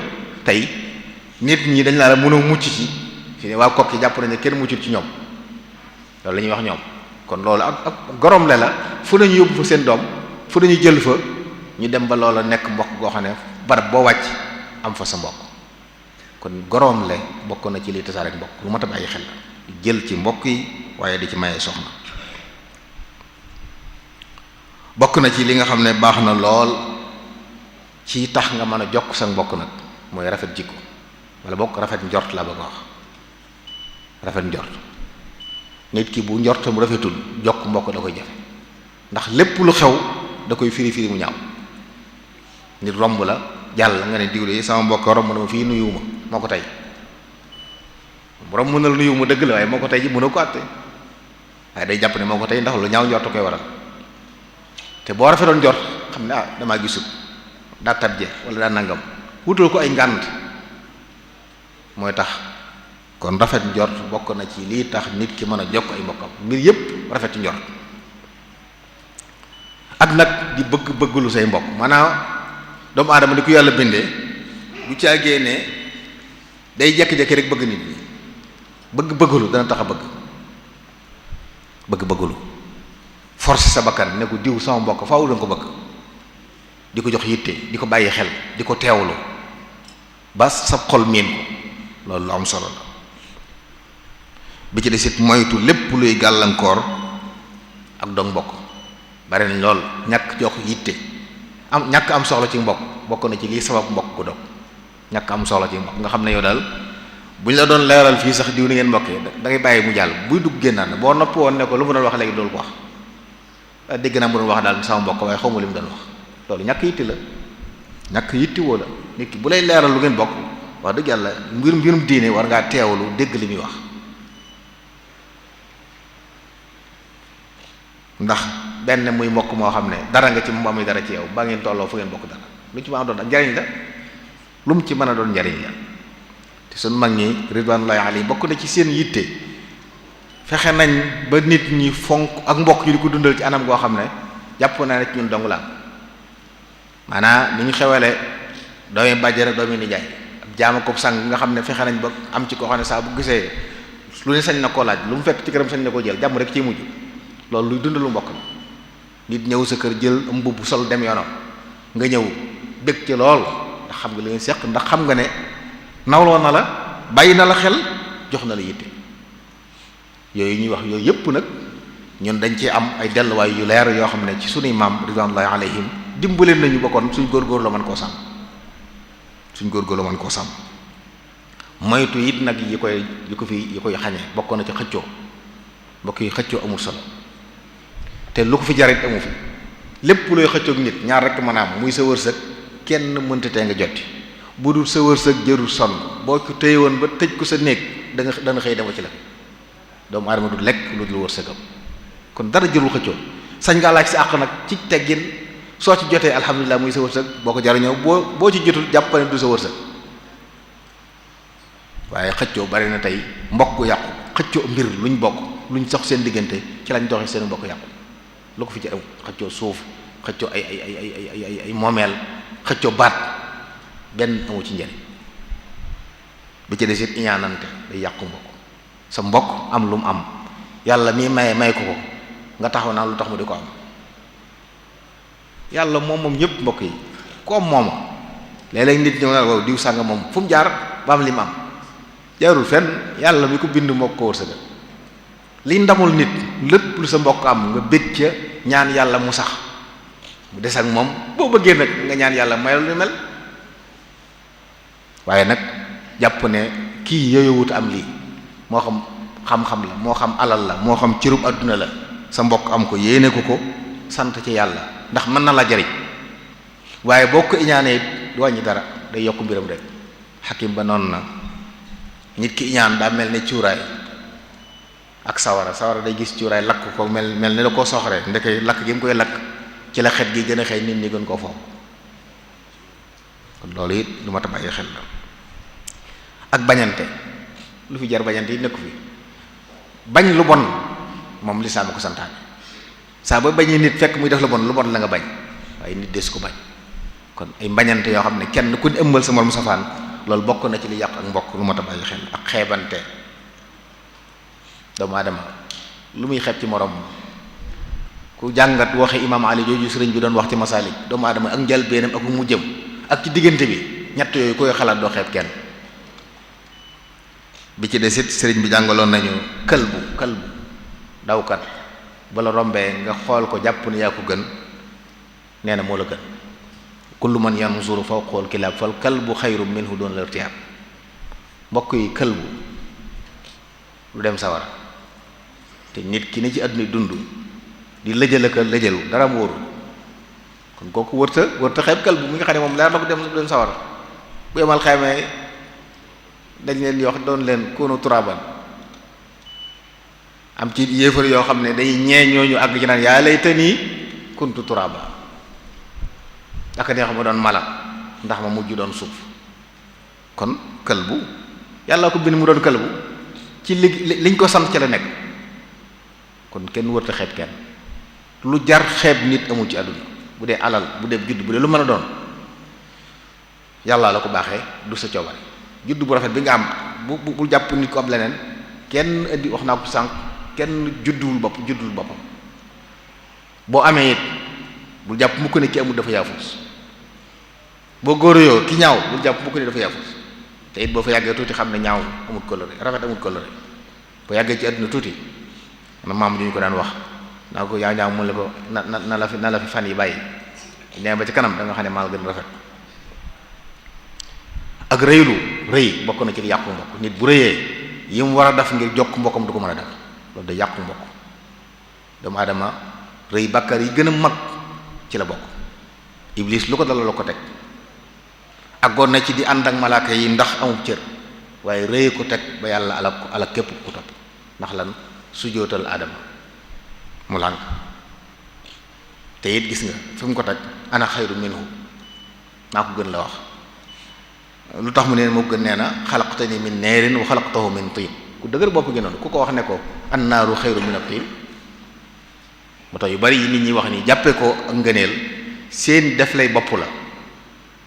tey nit ñi dañ laa la mënoo mucc ci fi ne waa Kokki jàpp nañ ne kenn muccut ci ñoom loolu la ñuy wax ñoom kon loolu ak gorom le la fu nañu yóbbu fa seen doom fu nañu jël fa ñu dem ba loola nekk mbokk goo xam ne barab boo wàcc am fa sa mbokk kon gorom le bokk na ci li tasaare ak mbokk lu mat a bàyyi xel la di jël ci mbokk yi waaye di ci maye soxna bokk na ci li nga xam ne baax na lool ci tax nga mën a jokk sa mbokk nag mooy rafet jikko wala bokk rafet njort la bëgg a wax rafet njort nit ki bu njortam rafetul jokk mbokk da koy jafe ndax lépp lu xew da koy firi mu ñaaw nit romb la jàll nga ne digle sama mbokk romb na ma fii nuyuwuma moo ko tey romb na la nuyuwuma dëgg la waaye moo ko tey ji mënoo ko àtte waaye day jàpp ne moo ko tey ndax lu ñaaw njort koy waral te boo rafetoon njort xam ne damaa gisut daa tabje wala daa nangam wutal ko ay ngànt mooy tax kon rafet njort bokk na ci lii tax nit ki mën a jokk ay mbokkam mbir yépp rafet njort ak nag di bëggulu say mbokk maanaam doomu aadama ni ku yàlla bindee bu caagee ne day jekki-jekki rek bëgg nit ñi bëggulu dana tax a bëggulu force sa bakkan ne ko diw sama mbokk faaw danga ko bëgg di ko jox yitte di ko bàyyi xel di ko teewlu ba sa xol miin ko loolu lu am solo la bi ci desit moytu lépp luy gàllankoor ak dog mbokk bari nañ lool ñàkk jox yitte ñàkk am soxla ci mbokk bokk na ci lii sabab mbokk ku dog ñàkk am soxla ci mbokk nga xam ne yow daal bu ñu la doon leeral fii sax diw ni ngeen mbokkee da ngay bàyyi mu jàll buy dugg génnaan boo noppi woon ne ko lu mu doon wax léegi doolu ko wax dégg naa mu doon wax daal sama mbokk waaye xawma li mu doon wax loolu ñàkk yitti la ñàkk yitti woo la nit ki bu lay leeral lu ngeen bokk wax dëgg yàlla mbirum diine war ngaa teewlu dégg li muy wax ndax benn muy mbokk moo xam ne dara nga ci mu amuy dara ci yow ba ngeen tolloo fu ngeen bokk dara lu ci mën a doon ak njariñ la lu mu ci mën a doon njariñ la te suñ mag ñi ridwanullahi alayhi bokk na ci seen yitte fexe nañ ba nit ñi fonk ak mbokk ñu di ko dundal ci anam goo xam ne jàpp naa ne ci ñun dong la maanaam ni ñu xewale doomi bàjjen ak doomi nijaay ab jaama ko sang nga xam ne fexe nañ ba am ci koo xam ne saa bu gisee lu ne sañ na koo laaj lu mu fekk ci këram sañ na koo jël jàmm rek ciy mujj loolu luy dundalu mbokk la nit ñëw sa kër jël mbubb sol dem yoonam nga ñëw bëgg ci lool ndax xam nga li ngeen seq, ndax xam nga ne nawloo na la, bàyyi na la xel, jox na la yitte. yooyu ñuy wax yooyu yëpp nag ñun dañ ci am ay delluwaay yu leer yoo xam ne ci sunuy maam ridwanullahi alayhim dimbaleen nañu ba kon suñ góorgóor la mën koo sàmm, suñ góorgóor la mën koo sàmm. moytu it nag yi koy xañee bokk na ci xëccoo. mbokk yi xëccoo amul solo te lu ko fi jarit amu fi. lépp looy xëccoog nit ñaar rekk mën a am, muy sa wërsëg, kenn mënta tee nga jotti. bu dul sa wërsëg jërul sonn, boo ko téye woon ba tëj ko sa néeg dana xëy dema ci la. doomu aadama du lekk lu dul wërsëgam, kon dara jërul xëccoo. sañ ngaa laaj sa àq nag ci teggin, soo ci jotee alhamdulilah muy sa wërsëg, boo ko jariñoo boo ci jotul jàppane du sa wërsëg. waaye xëccoo bari na tey, mbokk yàqu, xëccoo mbir luñ bokk, luñ sox seen diggante ci lañ doxee seen mbokk yàqu. lu ko fi ci am xëccoo suuf, xëccoo ay moomeel, xëccoo baat, benn amu ci njëriñ. bi ci des it iñaanante day yàqu mbokk. sa mbokk am lu mu am, yàlla mii may ko nga taxaw naa lu tax mu di ko am. yàlla moom ñëpp mbokk yi ko mooma. léeg-léeg nit ñëw na waaw diw sànga moom fu mu jaar ba am li mu am, jaarul fenn, yàlla mi ko bind moo ko wërsëgal. li ndamul nit lépp lu sa mbokk am nga bëgg ca ñaan yàlla mu sax mu des ak moom, boo bëggee nag nga ñaan yàlla mayal lu mel. waaye nag jàpp ne kii yooyowut am lii, moo xam xam-xam la, moo xam alal la, moo xam cërub àdduna la, sa mbokk am ko yéene ko sant ci yàlla ndax mën na la jariñ. waaye boo ko iñaanee du wàññi dara, day yokk mbiram rek. xakim ba noonu na nit ki iñaan daa mel ne cuuraay ak sawara day gis cuuraay lakk ko mel ni la koo soxree, ndeke lakk gi mu koy lakk ci la xet gi gën a xëy nit ñi gën koo foofu. kon loolu it lu ma ta bàyyi xel la. ak bañante, lu fi jar bañante yi nekku fi. bañ lu bon moom lislaam ko santaane. saa ba bañee nit fekk muy def lu bon la nga bañ, waaye nit des ko bañ. kon ay mbañante yoo xam ne kenn ku ne ëmbal sa morom safaan, loolu bokk na ci li yàq ak mbokk, lu ma ta bàyyi xel. ak xeebante, doomu aadama lu muy xeeb ci morom. ku jàngat waxe imaam Ali jooju sëriñ bi doon wax ci Masaalik, doomu aadama ak njëlbéenam ak mu jëm ak ci diggante bi, ñett yooyu koy xalaat doo xeeb kenn. bi ci desit sëriñ bi jàngaloon nañu kalbu dawkat bala rombee nga xool ko jàpp ne yaa ko gën, nee na moo la gën. kullu man yanzuru fawqal kilaab fal kalbu xayrum minhu doon la irtiyaab. mbokk yi kalbu lu dem sawara, te nit ki ne ci àdduna dund di lëjalu dara mu wóorul, kon kooku wërta xeeb kalbu mi nga xam ne moom leer na ko dem sawara. bu yemal xamee dañ leen yox doon leen kunu turaban. am ci yéefar yoo xam ne day ñee ñooñu àgg ci naan yaa laytanii kuntu turaba, aka neex ma doon mala ndax ma mujj doon suuf. kon kalbu yàlla ko bind mu doon kalbu, ci liñ ko sant ci la nekk. kon kenn wërta xeeb kenn. lu jar xeeb nit amul ci àdduna, bu dee alal, bu dee judd, bu dee lu mën a doon, yàlla la ko baaxee, du sa coobare. judd bu rafet bi nga am bu jàpp nit ko am leneen. kenn indi wax naa ko sànq, kenn juddul boppam. boo amee it bul jàpp mukk ne ki amul dafa yaafus. boo góoróyoo ki ñaaw bul jàpp mukk ne dafa yaafus. te it boo fa yàggee tuuti xam ne ñaaw amul coloré, rafet amul coloré. boo yàggee ci àdduna tuuti, na maam ñu ko daan wax naa ko yaa ñaaw mu la ko na la fi fan yi bàyyi, nee ba ci kanam da nga xam ne maa gën rafet. ak rëy bokk na ci li yàqu mbokk. nit bu rëyee yi mu war a def ngir jokk mbokkam du ko mën a def, loolu da yàqu mbokk. doomu aadama rëy bàkkaar yi gën a mag ci la bokk. iblis lu ko dala la ko teg, àggoon na ci di ànd ak malaaka yi ndax amul cër, waaye rëy ko teg ba yàlla alak képp ku topp. ndax lan? sujjóotal aadama mu lànk. te it gis nga fi mu ko teg, ana xayru minhu, maa ko gën la wax. lu tax mu ne moo gën? nee na xalaqtani min naarin wa xalaqtahu min tiin. ku dëgër bopp gi noonu ku ko wax ne ko annaaru xayru min at-tiin. moo tax yu bari yi nit ñi wax nii jàppee ko ak ngëneel, seen def lay bopp la,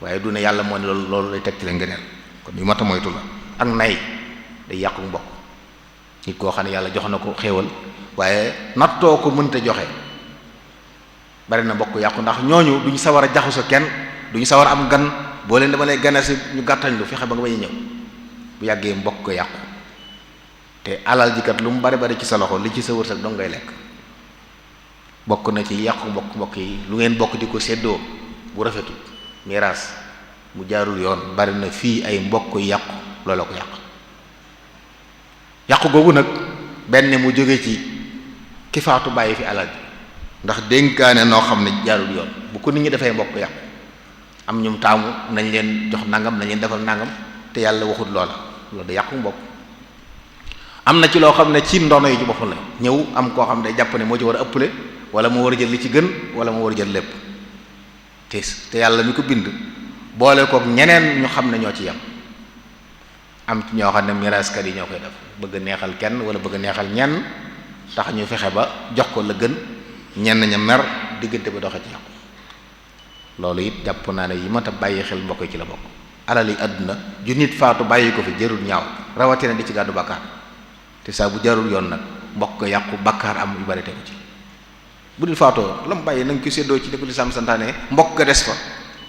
waaye du ne yàlla moo ne loolu lay teg ci la ngëneel. kon yu mat a moytu la. ak nay day yàqu mbokk. nit koo xam ne yàlla jox na ko xéewal waaye nattoo ko mënta joxe, bari na mbokk yàqu ndax ñooñu duñ sawar a jaxasoo kenn duñ sawar a am gan boo leen dama lay gane si ñu gàttañ lu fexe ba nga bañ ñëw bu yàggee mbokk yàqu te alal ji kat lu mu bari bari ci sa loxo li ci sa wërsëg dong ngay lekk. bokk na ci yàqu mbokk yi lu ngeen bokk di ko séddoo bu rafetul miraas mu jaarul yoon bari na fii ay mbokk yàqu looloo ko yàqu googu nag benn mu jóge ci ki faatu bàyyi fi alal ji ndax dénkaane noo xam ne jaarul yoon bu ko nit ñi dafay mbokk yàqu am ñum taamu nañ leen jox nangam nañ leen defal nangam te yàlla waxut loola loolu da yàqu mbokk. am na ci loo xam ne ci ndono yi ci boppam la ñëw am koo xam ne jàpp ne moo ci war a ëppale wala moo war a jël li ci gën wala moo war a jël lépp te yàlla mi ko bind boole kook ñeneen ñu xam ne ñoo ci yem am ci ñoo xam ne miraaskat yi ñoo koy def bëgg a neexal kenn wala bëgg a neexal ñenn tax ñu fexe ba jox ko la gën ñenn ña mer diggante ba doxe ci yàqu loolu it jàpp naa ne yi mat a bàyyi xel mbokk yi ci la bokk. alal yi àdduna ju nit faatu bàyyi ko fi jërul ñaaw rawatina di ci gàddu bàkkaar te saa bu jarul yoon nag mbokk yàqu bàkkaar am yu bari tegu ci. bu dul faatoo la mu bàyyi nañ ko séddoo ci ni ko lislaam santaane mbokk ga des fa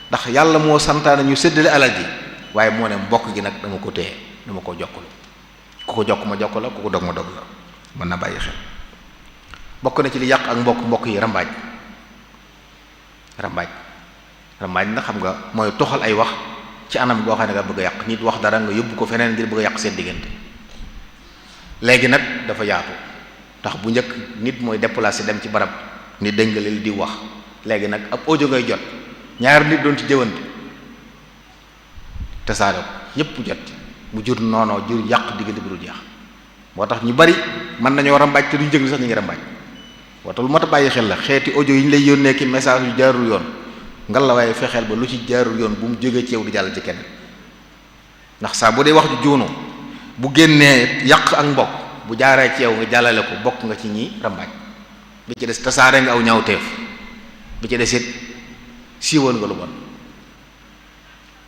ndax yàlla moo santaane ñu séddale alal ji waaye moo ne mbokk gi nag dama ko téye dama ko jokkul ku ko jokk ma jokk la ku ko dog ma dog la mën na bàyyi xel. bokk na ci li yàq ak mbokk yi rambaaj nag xam nga mooy toxal ay wax ci anam goo xam ne nga bëgg a yàq nit wax dara nga yóbbu ko feneen ngir bëgg a yàq seen diggante. léegi nag dafa yaatu ndax bu njëkk nit mooy déplacer dem ci barab nit dégg nga li di wax léegi nag ab audio ngay jot ñaar nit doon ci jëwante tasaare ko ñëpp jot mu jur noonoo jur yàq diggante bi du jeex moo tax ñu bari mën nañoo rambaaj te duñ jëg sax ñu ngi rambaaj waxta lu mat a bàyyi xel la xeeti audio yi ñu lay yónnee ki message yu jaarul yoon ngal la waaye fexeel ba lu ci jaarul yoon bu mu jógee ci yow di jàll ci kenn ndax saa bu dee wax ju juunu bu génnee yàq ak mbokk bu jaaree ci yow nga jàllale ko bokk nga ci ñi rambaaj bi ci des tasaare nga aw ñaawteef bi ci des it siiwal nga lu bon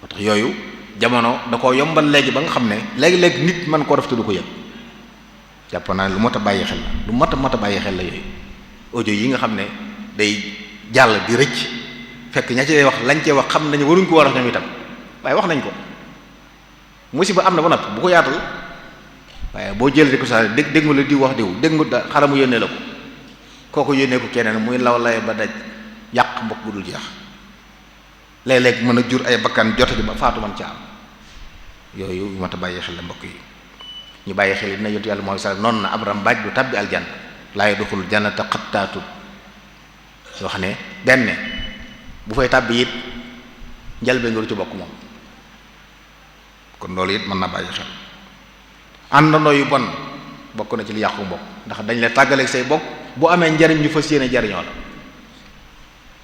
moo tax yooyu jamono da koo yombal léegi ba nga xam ne léegi-léegi nit man koo def te du ko yëg jàpp naa ne lu mat a bàyyi xel la lu mat a bàyyi xel la yooyu audio yi nga xam ne day jàll di rëcc fekk ña ci wax lañ cee wax xam nañu waruñ ko war a ñoom itam waaye wax nañ ko musiba am na ba noppi bu ko yaatal waaye boo jëlee ko saa dégg nga la di wax diw dégg nga xaaral mu yónnee la ko kooku yónnee ko keneen muy law lay ba daj yàq mbokk bu dul jeex léeg-léeg mën a jur ay bakkan jote ji ba faatu man ca am yooyu yu mat a bàyyi xel la mbokk yi ñu bàyyi xel dina yontu yàlla mooy sa noonu na ab rambaaj du tabbi aljanna laa yadxulul jannata xattaatun yoo xam ne benn bu fay tàbbi it njalbe nga du ci bokk moom kon loolu it mën na bàyyi xel àndandoo yu bon bokk na ci li yàqu mbokk ndax dañ la tàggaleeg say bokk bu amee njariñ ñu fas yéene jariñoo la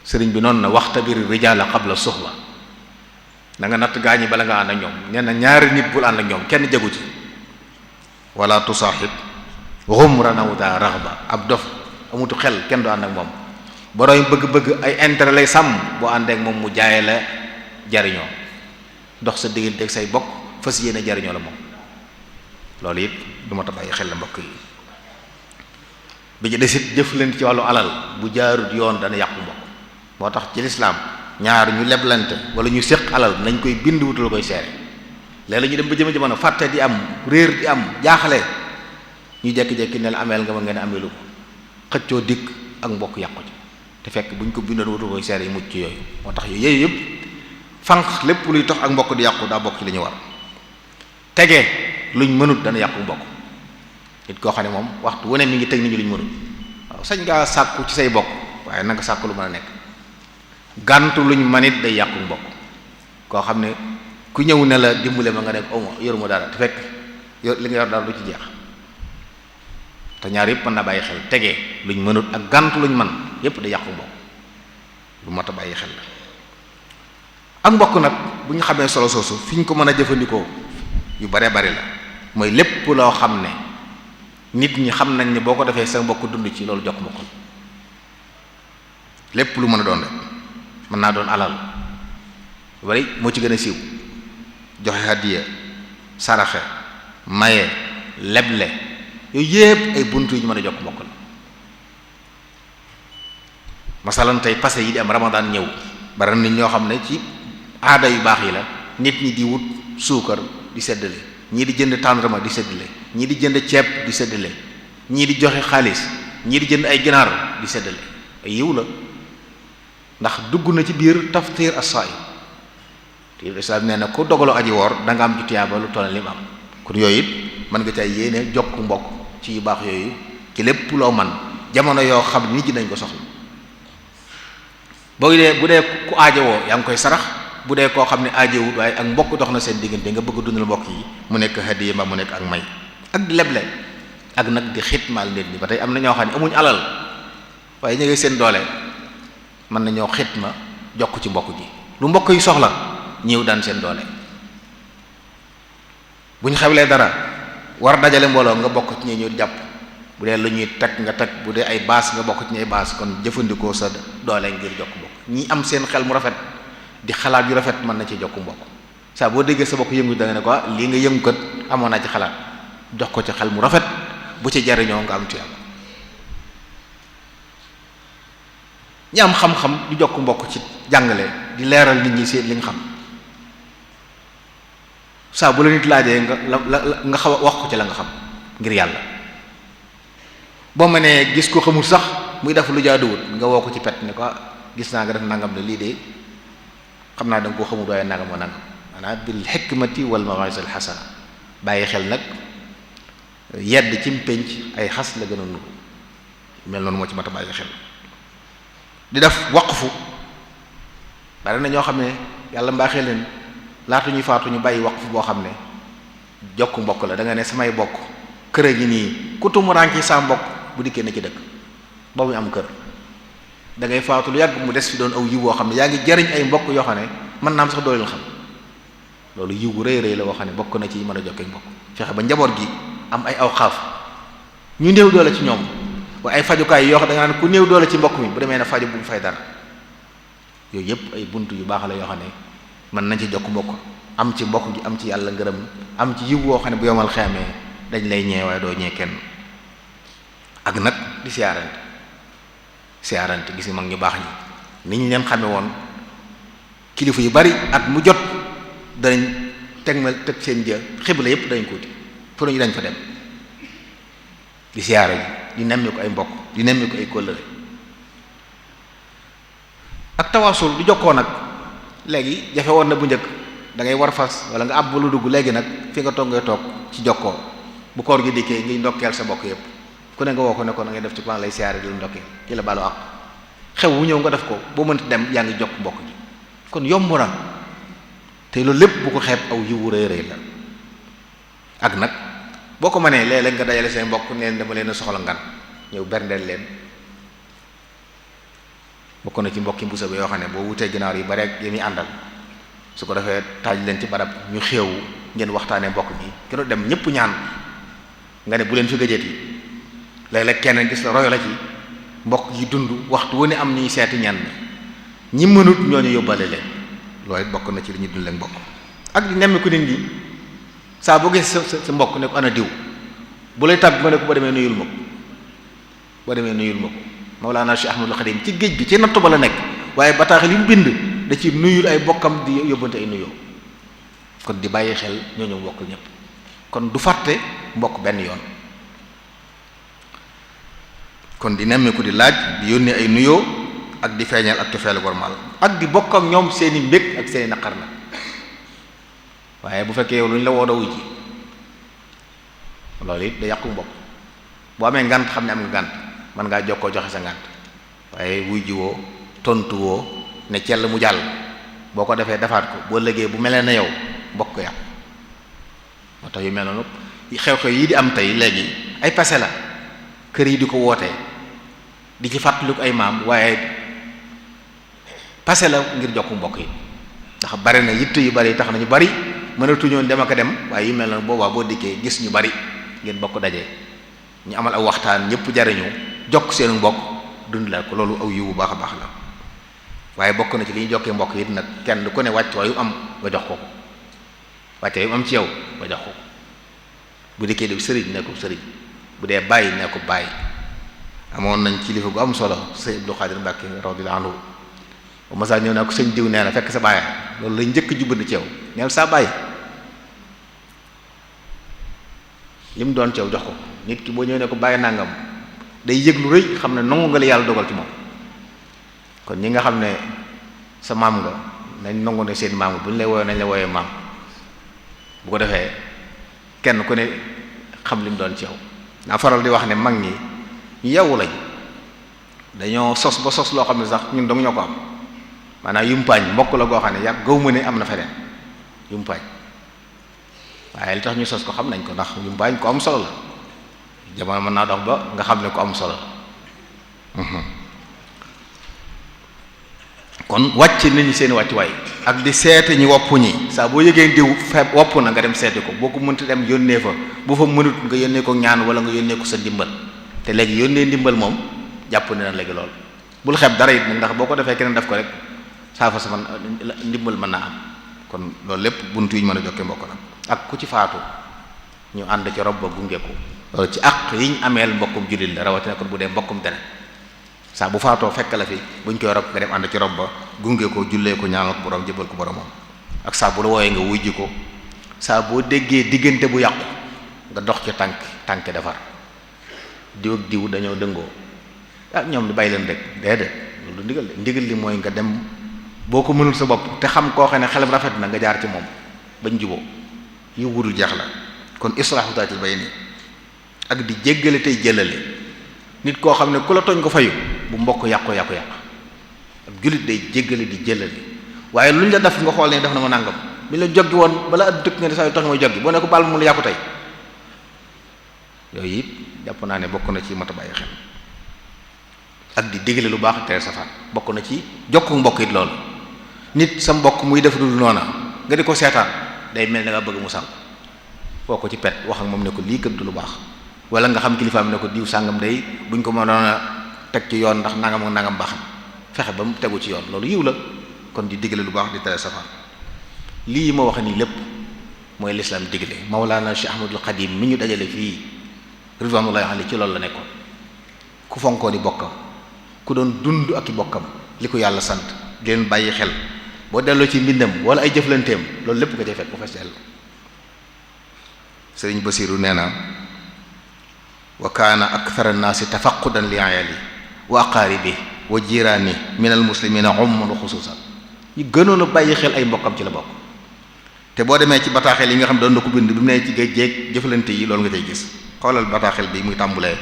sëriñ bi noonu na waxtabir rijaala qabla suxba da nga natt gaañi bala nga ànd ak ñoom nee na ñaari nit bul ànd ak ñoom kenn jagu ci wala tusaaxib ghumran aw daa raghba ab dof amutu xel kenn du ànd ak moom boroom bëgg-bëgg ay intérêt lay sàmm boo àndee ak moom mu jaaye la jariñoo dox sa diggante ak say bokk fas yéene jariñoo la moom loolu it du ma ta bàyyi xel la mbokk yi bi ci desit jëf leen ci wàllu alal bu jaarut yoon dana yàqu mbokk moo tax ci lislaam ñaar ñu leblante wala ñu séq alal nañ koy bind wutul koy seere léeg-léeg ñu dem ba jëma jamono fàtte di am réer di am jaaxale ñu jekki-jekki ne la ameel nga ma ngeen ameelu ko xëccoo dikk ak mbokk yàqu ci te fekk buñ ko bindoon wutul koy seere yi mucc ci yooyu moo tax yooyu yëpp fànq lépp luy tax ak mbokk di yàqu daa bokk ci li ñu war tege luñ mënut dana yàqu mbokk nit koo xam ne moom waxtu wane mi ngi teg nit ñi luñ mënut waaw sañ ngaa sàkku ci say bokk waaye nanga sàkku lu mën a nekk gàntu luñ manit day yàqu mbokk koo xam ne ku ñëw ne la dimbale ma nga nekk awma yoruma dara te fekk li nga yor dara du ci jeex te ñaar yëpp mën na bàyyi xel tege luñ mënut ak gàntu luñ man yëpp day yàqu mbokk lu mat a bàyyi xel la ak mbokk nag bu ñu xamee solo soosu fi ñu ko mën a jëfandikoo yu bare bari la mooy lépp loo xam ne nit ñi xam nañ ne boo ko defee sa mbokk dund ci loolu jokk mbokk lépp lu mën a doon rek mën naa doon alal bari moo ci gën a siiw joxe hadiya saraxe maye leble yooyu yépp ay buntu yu ñu mën a jokk mbokk la masalan tey passé yi di am Ramadan ñëw bari nit ñoo xam ne ci aada yu baax yi la nit ñi di wut suukar di séddale ñii di jënd tàndarma di séddale ñii di jënd ceeb di séddale ñii di joxe xaalis ñii di jënd ay ginaar di séddale ay yiw la ndax dugg na ci biir taftir as-sa'i te islam nee na ku dogaloo aji woor da nga am ci tiyaaba lu toll li mu am kon yooyu it mën nga cay yéene jokk mbokk ci yu baax yooyu ci lépp loo man jamono yoo xam nit ñi dañ ko soxla bu dee ku aajowoo yaa ngi koy sarax bu dee koo xam ne aajowut waaye ak mbokk dox na seen diggante nga bëgg dundal mbokk yi mu nekk hadiya ma mu nekk ak may ak di leble ak nag di xitmaal nit ñi ba tey am na ñoo xam ne amuñ alal waaye ñu ngi seen doole mën nañoo xitma jokk ci mbokk gi lu mbokk yi soxla ñëw daan seen doole bu ñu xewlee dara war dajale mbooloo nga bokk ci ñi ñëw jàpp bu dee lu ñuy teg nga teg bu dee ay baas nga bokk ci ñi ay baas kon jëfandikoo sa doole ngir jokk mbokk ñi am seen xel mu rafet di xalaat yu rafet mën na ci jokk mbokk saa boo déggee sa bokk yëngu da nga ne ko lii nga yëngu kat amoon naa ci xalaat jox ko ci xel mu rafet bu ci jariñoo nga am tuyaaba ñi am xam-xam di jokk mbokk ci jàngale di leeral nit ñi seen li nga xam saa bu la nit laajee nga xaw a wax ko ci la nga xam ngir yàlla boo ma nee gis ko xamul sax muy def lu jaaduwut nga woo ko ci pet ne ko gis naa nga def nangam ne lii de xam naa da nga koo xamul waaye nangam wa nangam maanaam bil hikmati wal mawa'izil hasana bàyyi xel nag yedd ci pénc ay xas la gën a nuru mel noonu moo ci mat a bàyyi xel di def waqfu bari na ñoo xam ne yàlla mbaaxee leen laata ñuy faatu ñu bàyyi waqfu boo xam ne jokk mbokk la da nga ne samay bokk kër gi nii ku tumuraanki sa mbokk bu dikkee na ci dëkk ba muy am kër da ngay faatu lu yàgg mu des fi doon aw yiw woo xam ne yaa ngi jariñ ay mbokk yoo xam ne mën naa am sax doo leen xam loolu yiw gu rëy rëy la woo xam ne bokk na ci mën a jokkee mbokk fexe ba njaboot gi am ay aw xaaf ñu néew doole ci ñoom waaye ay fajukaay yoo xam da nga naan ku néew doole ci mbokk mi bu demee ne faju bu mu fay dara yooyu yëpp ay bunt yu baax la yoo xam ne mën nañ ci jokk mbokk am ci mbokk gi am ci yàlla ngërëm am ci yiw woo xam ne bu yomal xeamee dañ lay ñee waaye doo ñee kenn ak nag di siyaarante gis nga mag ñu baax ñi ni ñu leen xame woon kilifa yu bari at mu jot danañ teg seen jë xibla yëpp dañ ko wuti fu ñu dañ fa dem di siyaare ji di nemmi ko ay mbokk di nemmi ko ay kóllëre ak tawaasul di jokkoo nag léegi jafe woon na bu njëkk da ngay war fas wala nga àbb lu dugg léegi nag fi nga toog ngay toog ci jokkoo bu koor gi dikkee ngi ndokkeel sa mbokk yëpp ku ne nga woo ko ne ko na ngay def ci plan lay siyaare di la ndokkeel ki la baalu àq xew wu ñëw nga def ko boo mënti dem yaa ngi jokk mbokk ji kon yomb na te loolu lépp bu ko xeeb aw yiwu rëy rëy la ak nag boo ko mënee léeg-léeg nga dajale seen mbokk neen dama leen a soxla ngan ñëw berndeel leen bokk na ci mbokki mbusa bi yoo xam ne boo wutee ginaar yi bare ak yi muy àndal su ko defee taaj leen ci barab ñu xeewu ngeen waxtaanee mbokk gi kenn dem ñëpp ñaan nga ne bu leen fi gëjëti léeg-léeg kenn gis la royo la ci mbokk yi dund waxtu wu ne am ñuy seeti ñan ñi mënut ñooñu yóbbale leen loolu it bokk na ci li ñuy dund leen mbokk ak di nemmiku nit ñi saa boo gis sa mbokk ne ko ana diw bu lay tàgg nga ne ko boo demee nuyul ma ko boo demee nuyul ma ko Mawlana Cheikh Ahmadul Khadim ci géej gi ci nattu ba la nekk waaye bataaxal yi mu bind da ci nuyul ay bokkam di yóbbante ay nuyoo kon di bàyyi xel ñooñu mbokk ñëpp kon du fàtte mbokk benn yoon kon di nemmeeku di laaj di yónnee ay nuyoo ak di feeñal ak tofeelu warmal ak di bokk ak ñoom seeni mbég ak seeni naqar na waaye bu fekkee yow lu ñu la woo da wuy ji loolu it da yàqu mbokk boo amee ngant xam ne am nga ngant mën ngaa jokkoo joxe sa ngant waaye wuy ji woo tontu woo ne cell mu jàll boo ko defee defaat ko boo lëgee bu melee na yow mbokk ko yàqu moo tax yu mel noonu xew-xew yi di am tey léegi ay passé la kër yi di ko wootee di ci fàttaliku ay maam waaye passé la ngir jokk mbokk yi ndax bari na yitte yu bari tax na ñu bari mënatuñoon dem ak a dem waaye yu mel noonu boobaa boo dikkee gis ñu bari ngeen bokk daje ñu amal aw waxtaan ñëpp jariñu jokk seenu mbokk dund la ko loolu aw yiw bu baax a baax la waaye bokk na ci li ñu jokkee mbokk yi nag kenn ku ne wàcc waayu am nga jox ko ko wàcce yu am ci yow nga jox ko bu dikkee di sëriñ ne ko sëriñ bu dee bàyyi ne ko bàyyi amoon nañ kilifa gu am solo sëñ Abdou Khadir Mbacke radiyallahu anhu bu ma saa ñëw naa ko sëñ diw nee na fekk sa bàyyi loolu lañ njëkk jubbandi ci yow neel saa bàyyi li mu doon ci yow jox ko nit ki boo ñëwee ne ko bàyyi nangam day yëg lu rëy xam ne nangu nga li yàlla dogal ci moom kon ñi nga xam ne sa maam nga nañ nangu ne seen maam nga bu ñu lay woowee nañ la wooyee maam bu ko defee kenn ku ne xam li mu doon ci yow naa faral di wax ne mag ñi ñu yewwu lañ dañoo sos ba sos loo xam ne sax ñun dong ñoo ko am maanaam yumpaañ mbokk la goo xam ne yàgg gaw ma ne am na feneen yumpaañ waaye li tax ñu sos ko xam nañ ko ndax yumpaañ ko am solo la jamono mën naa dox ba nga xam ne ko am solo la kon wàcc nañu seen wàccuwaay ak di seete ñi wopp ñi saa boo yëgee diw feeb wopp na nga dem seeti ko boo ko mënti dem yónnee fa bu fa mënut nga yónnee ko ñaan wala nga yónnee ko sa ndimbal te léegi yónnee ndimbal moom jàpp ne na léegi lool bul xeeb dara it ndax boo ko defee keneen def ko rek saa fa sama ndimbal mën naa am kon loolu lépp buntu yi ñu mën a jokkee mbokk la ak ku ci faatu ñu ànd ci rob ba gunge ko loolu ci àq yi ñu ameel mbokkum jullit la rawatina kon bu dee mbokkum deret saa bu faatoo fekk la fi buñ koy rob nga dem ànd ci rob ba gunge ko jullee ko ñaanal ko borom jëbal ko boromam ak saa bu la wooyee nga wujji ko saa boo déggee diggante bu yàqu nga dox ci tànk defar diw ak diw dañoo dëngoo ah ñoom di bàyyi leen rek déedéet loolu ndigal ndigal li mooy nga dem boo ko mënul sa bopp te xam koo xam ne xelam rafet na nga jaar ci moom bañ juboo yu wudul jeex la kon islaahu daatil bayni ak di jéggale tey jëlale nit koo xam ne ku la tooñ ko fayu bu mbokk yàqu ab jullit day jéggale di jëlale waaye luñ la def nga xool ne def na ma nàngam bi la joggi woon bala at dëkk nga ne saa yu tax mooy joggi boo ne ko baal mu la yàqu tey yooyu it jàpp naa ne bokk na ci mat a bàyyi xel ak di digle lu baax tere safaan bokk na ci jokku mbokk it loolu nit sa mbokk muy def dul noona nga di ko seetaan day mel ne nga bëgg mu sànq boo ko ci pet wax ak moom ne ko lii kat du lu baax wala nga xam kilifaam ne ko diw sàngam day buñ ko mënoon a teg ci yoon ndax nangam ak nangam baaxam fexe ba mu tegu ci yoon loolu yiw la kon di digle lu baax di tere safaan lii ma wax nii lépp mooy lislaam digle Mawlaana Cheikh Ahmadul Xadim mi ñu dajale fii ridwanullahi alayhi ci loolu la nekkoon ku fonkoo di bokkam ku doon dund ak i bokkam li ko yàlla sant di leen bàyyi xel boo delloo ci mbindam wala ay jëflanteem loolu lépp nga cay fekk bu fees dell Sëriñ Basiru nee na wa kaana akthara annaasi tafaqudan li ayali wa aqaaribi wa jiraani min al muslimina umman wa xusuusan ñu gënoon a bàyyi xel ay mbokkam ci la bokk te boo demee ci bataaxel yi nga xam doon na ko bind bi mu ne ci géej jéeg jëflante yi loolu nga cay gis xoolal bataaxel bi muy tàmbulee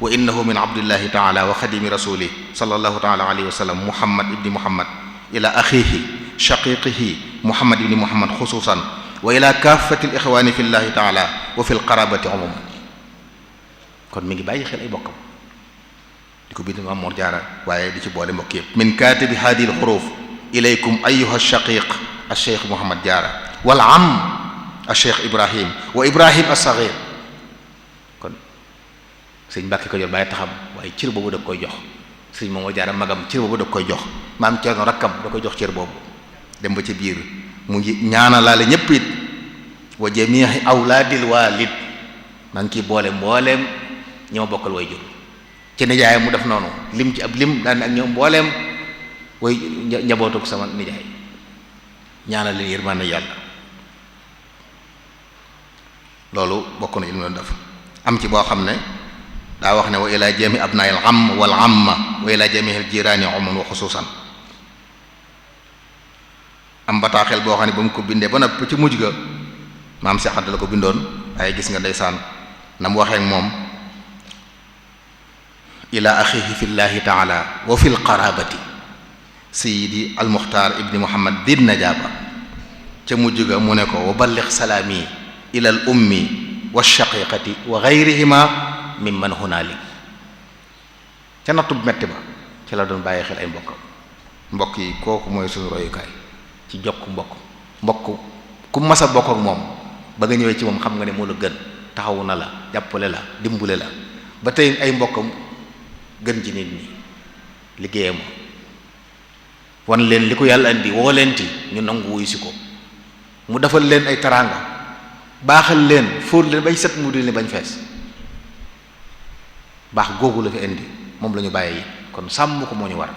wa innahu min abdillahi taala wa xadimi rasuli sallallahu taala alayhi wa sallam muhammad ibni muhammad ila axihi shaqiqihi muhammad ibni muhammad xusuusan wa ila kaafati al ixwaani fi llahi taala wa fi l qarabati umuman kon mi ngi bàyyi xel ay bokkam di ko bind Maam Mor Jaara waaye di ci boole mbokk yëpp min kaatibi haadihi al xuruf ilaykum ayuha shaqiq al cheikh Mouhamad Jaara wal am al cheikh Ibrahim wa Ibrahim al saghir kon sëñ Mbàkke ko jot bàyyi taxam waaye cër boobu da koy jox sëñ Maam Mor Jaara magam cër boobu da koy jox maam Cerno rakkam da koy jox cër boobu dem ba ci biir mu ngi ñaanalaale ñëpp it wa jamiihi awlaadil waalid maa ngi ciy boole mbooleem ñi ma bokkal way jur ci nijaay mu def noonu lim ci ab lim daan ak ñoom mbooleem way njabootug sama nijaay ñaanal leen yërmaande yàlla loolu bokk na ci li mu doon def am ci boo xam ne daa wax ne wa ila jami abnail am wal amma wa ila jamihil jiraani umuman wa xusuusan am bataaxel boo xam ne ba mu ko bindee ba noppi ci mujj ga maam Seex Anta la ko bindoon waaye gis nga ndeysaan na mu waxee ak moom ila axihi fi llahi taala wa fi lqarabati sayidi almuxtaar ibni muhammad din najaaba ca mujj ga mu ne ko wa ballix salaami ila al ummi wa shaqiqati wa gayrihima mimman hunaalik ca nattu bu metti ba ci la doon bàyyi xel ay mbokkam mbokk yi kooku mooy suñu royukaay ci jokk mbokk ku mas a bokk ak moom ba nga ñëwee ci moom xam nga ne moo la gën taxawu na la jàppale la dimbule la ba tey ay mbokkam gën ci nit ñi liggéeyam wan leen li ko yàlla indi woo leen ci ñu nangu wuyu si ko mu defal leen ay taraanga baaxal leen fóor leen bañ set mu di leen bañ fees baax googu la fi indi moom la ñu bàyyee it kon sàmm ko moo ñu war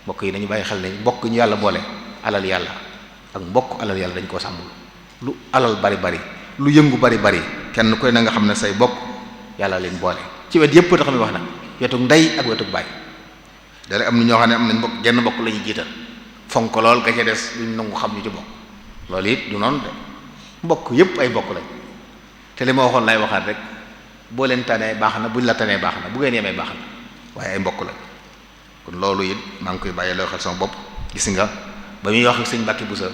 mbokk yi nañu bàyyi xel ne mbokk ñu yàlla boole alal yàlla ak mbokk alal yàlla dañ koo sàmmul lu alal bari bari lu yëngu bari bari kenn koy na nga xam ne say bokk yàlla leen boole ci wet yëpp tax mi wax na wetug ndey ak wetug baay dara am na ñoo xam ne am nañ mbokk genn mbokk la ñuy jiital fonk lool ga ca des duñ nangu xam ñu ci bokk loolu it du noonu de mbokk yëpp ay mbokk lañ te li ma waxoon lay waxaat rek boo leen tanee baax na buñ la tanee baax na bu ngeen yemee baax na waaye ay mbokk lañ kon loolu it maa ngi koy bàyyi loo xel sama bopp gis nga ba muy wax ak sëñ Mbàkke Buso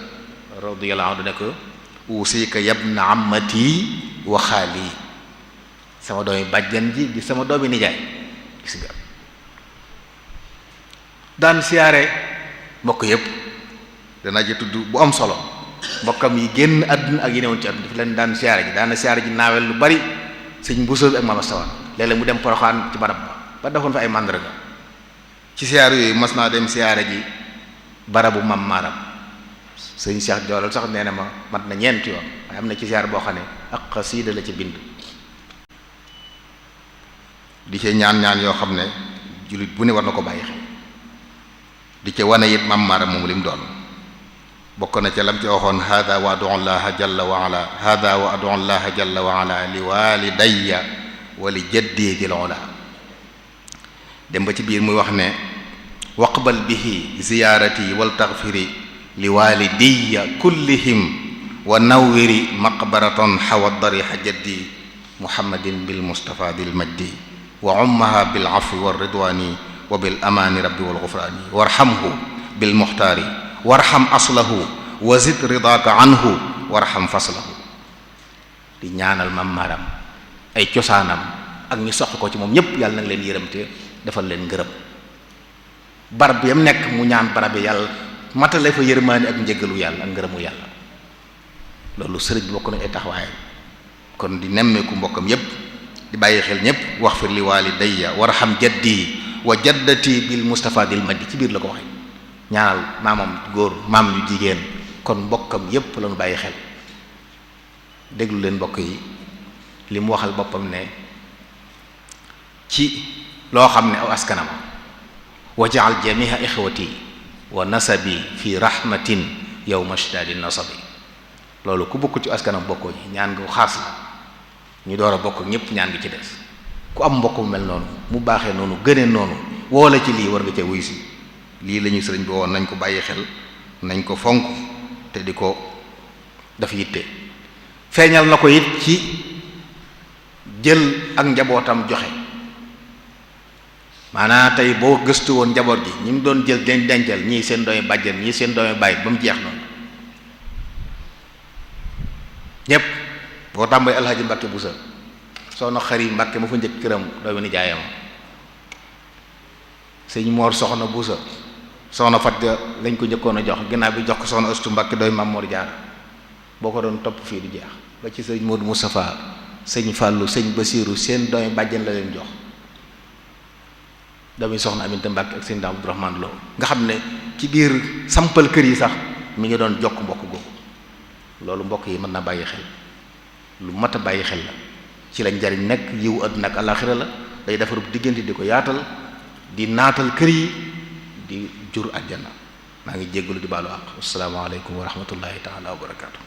radiyallahu anhu ne ko usika yabna ammati wa xaali sama doomi bàjjan ji di sama doomi nijaay gis nga daan siyaare mbokk yépp danaa ji tudd bu am solo mbokkam yi génn àdduna ak yi newoon ci àdduna dafa leen daan siyaare ji daana siyaare ji naawel lu bari sëñ Buso ak Mama Sawan léeg-léeg mu dem Poroxaan ci barab ba defoon fa ay màndarga ci siyaare yooyu mas naa dem siyaare ji barabu mam maaram sëñ Cheikh Joolal sax nee na ma mat na ñeenti yoon waaye am na ci siyaare boo xam ne ak xasiida la ci bind di ca ñaan yoo xam ne jullit bu ne war na ko bàyyi xel di ca wane it mam maaram moom li mu doon bokk na ca lam ci waxoon hada wa adu llaha jalla wa ala hada wa adu llaha jalla wa ala li walidayya wa li jaddi dil ula dem ba ci biir muy wax ne waqbal bihi ziyaarati wal taghfiri li walidayya kullihim wa nawwiri maqbaratan xawat dariha jaddi muhammadin bil mustafa dil majdi wa ummaha bil afwi war ridwani wa bil amaani rabbi wal ghufrani warhamhu bil muxtaari warham aslahu wa zid ridaaka anhu warham faslahu di ñaanal mam maram ay cosaanam ak ñu soq ko ci moom ñépp yàlla nag leen yërëm te defal leen ngërëm barab yam nekk mu ñaan barab yi yàlla matale fa yërmaani ak njëggalu yàlla ak ngërëmu yàlla loolu sëriñ bi bokk na ay taxawaayam kon di nemmeeku mbokkam yépp di bàyyi xel ñépp wax fir li walidayya warham jaddi wa jaddati bil mustafa dil maddi ci biir la ko waxee ñaanal maamam góor maam yu jigéen kon mbokkam yépp lañu bàyyi xel déglu leen mbokk yi li mu waxal boppam ne ci loo xam ne aw askanam wajaal jamiha ixwati wa nasabi fi rahmatin yawma shtadi nasabi loolu ku bokk ci askanam bokkoo ci ñaan nga xaas la ñu door a bokk ñépp ñaan gi ci des ku am mbokk mu mel noonu mu baaxee noonu gënee noonu woo la ci lii war nga ca wuy si lii la ñu sëriñ bi woon nañ ko bàyyi xel nañ ko fonk te di ko daf yitte feeñal na ko it ci jël ak njabootam joxe maanaam tey boo gëstu woon njaboot gi ñi mu doon jël dencal ñii seen doomi bàjjen ñii seen doomi bàyyi ba mu jeex noonu ñépp boo tàmbali alxaaji Mbàkke Buso soxna Xari Mbàkke ma fa njëkk këram doomi nijaayam sëñ Moor soxna Buso soxna Fat ja lañ ko njëkkoon a jox ginnaaw bi jox ko soxna Astu Mbàkke doomi Maam Moor Jaara boo ko doon topp fii du jeex ba ci sëñ Moodu Mustafaa sëñ Fàllu sëñ Basiiru seen doomi bàjjen la leen jox doomi soxna Aminta Mbàkke ak sëñ Daam Abdurahmaan Lo nga xam ne ci biir sampal kër yi sax mi ngi doon jokk mbokk googu loolu mbokk yi mën na bàyyi xel lu mat a bàyyi xel la ci la njariñ nekk yiw àdduna ak àllaaxira la day defarub diggante di ko yaatal di naatal kër yi di jur àjjana maa ngi jéggalu di baalu àq assalaamu aleykum wa rahmatullahi taala wa barakaatu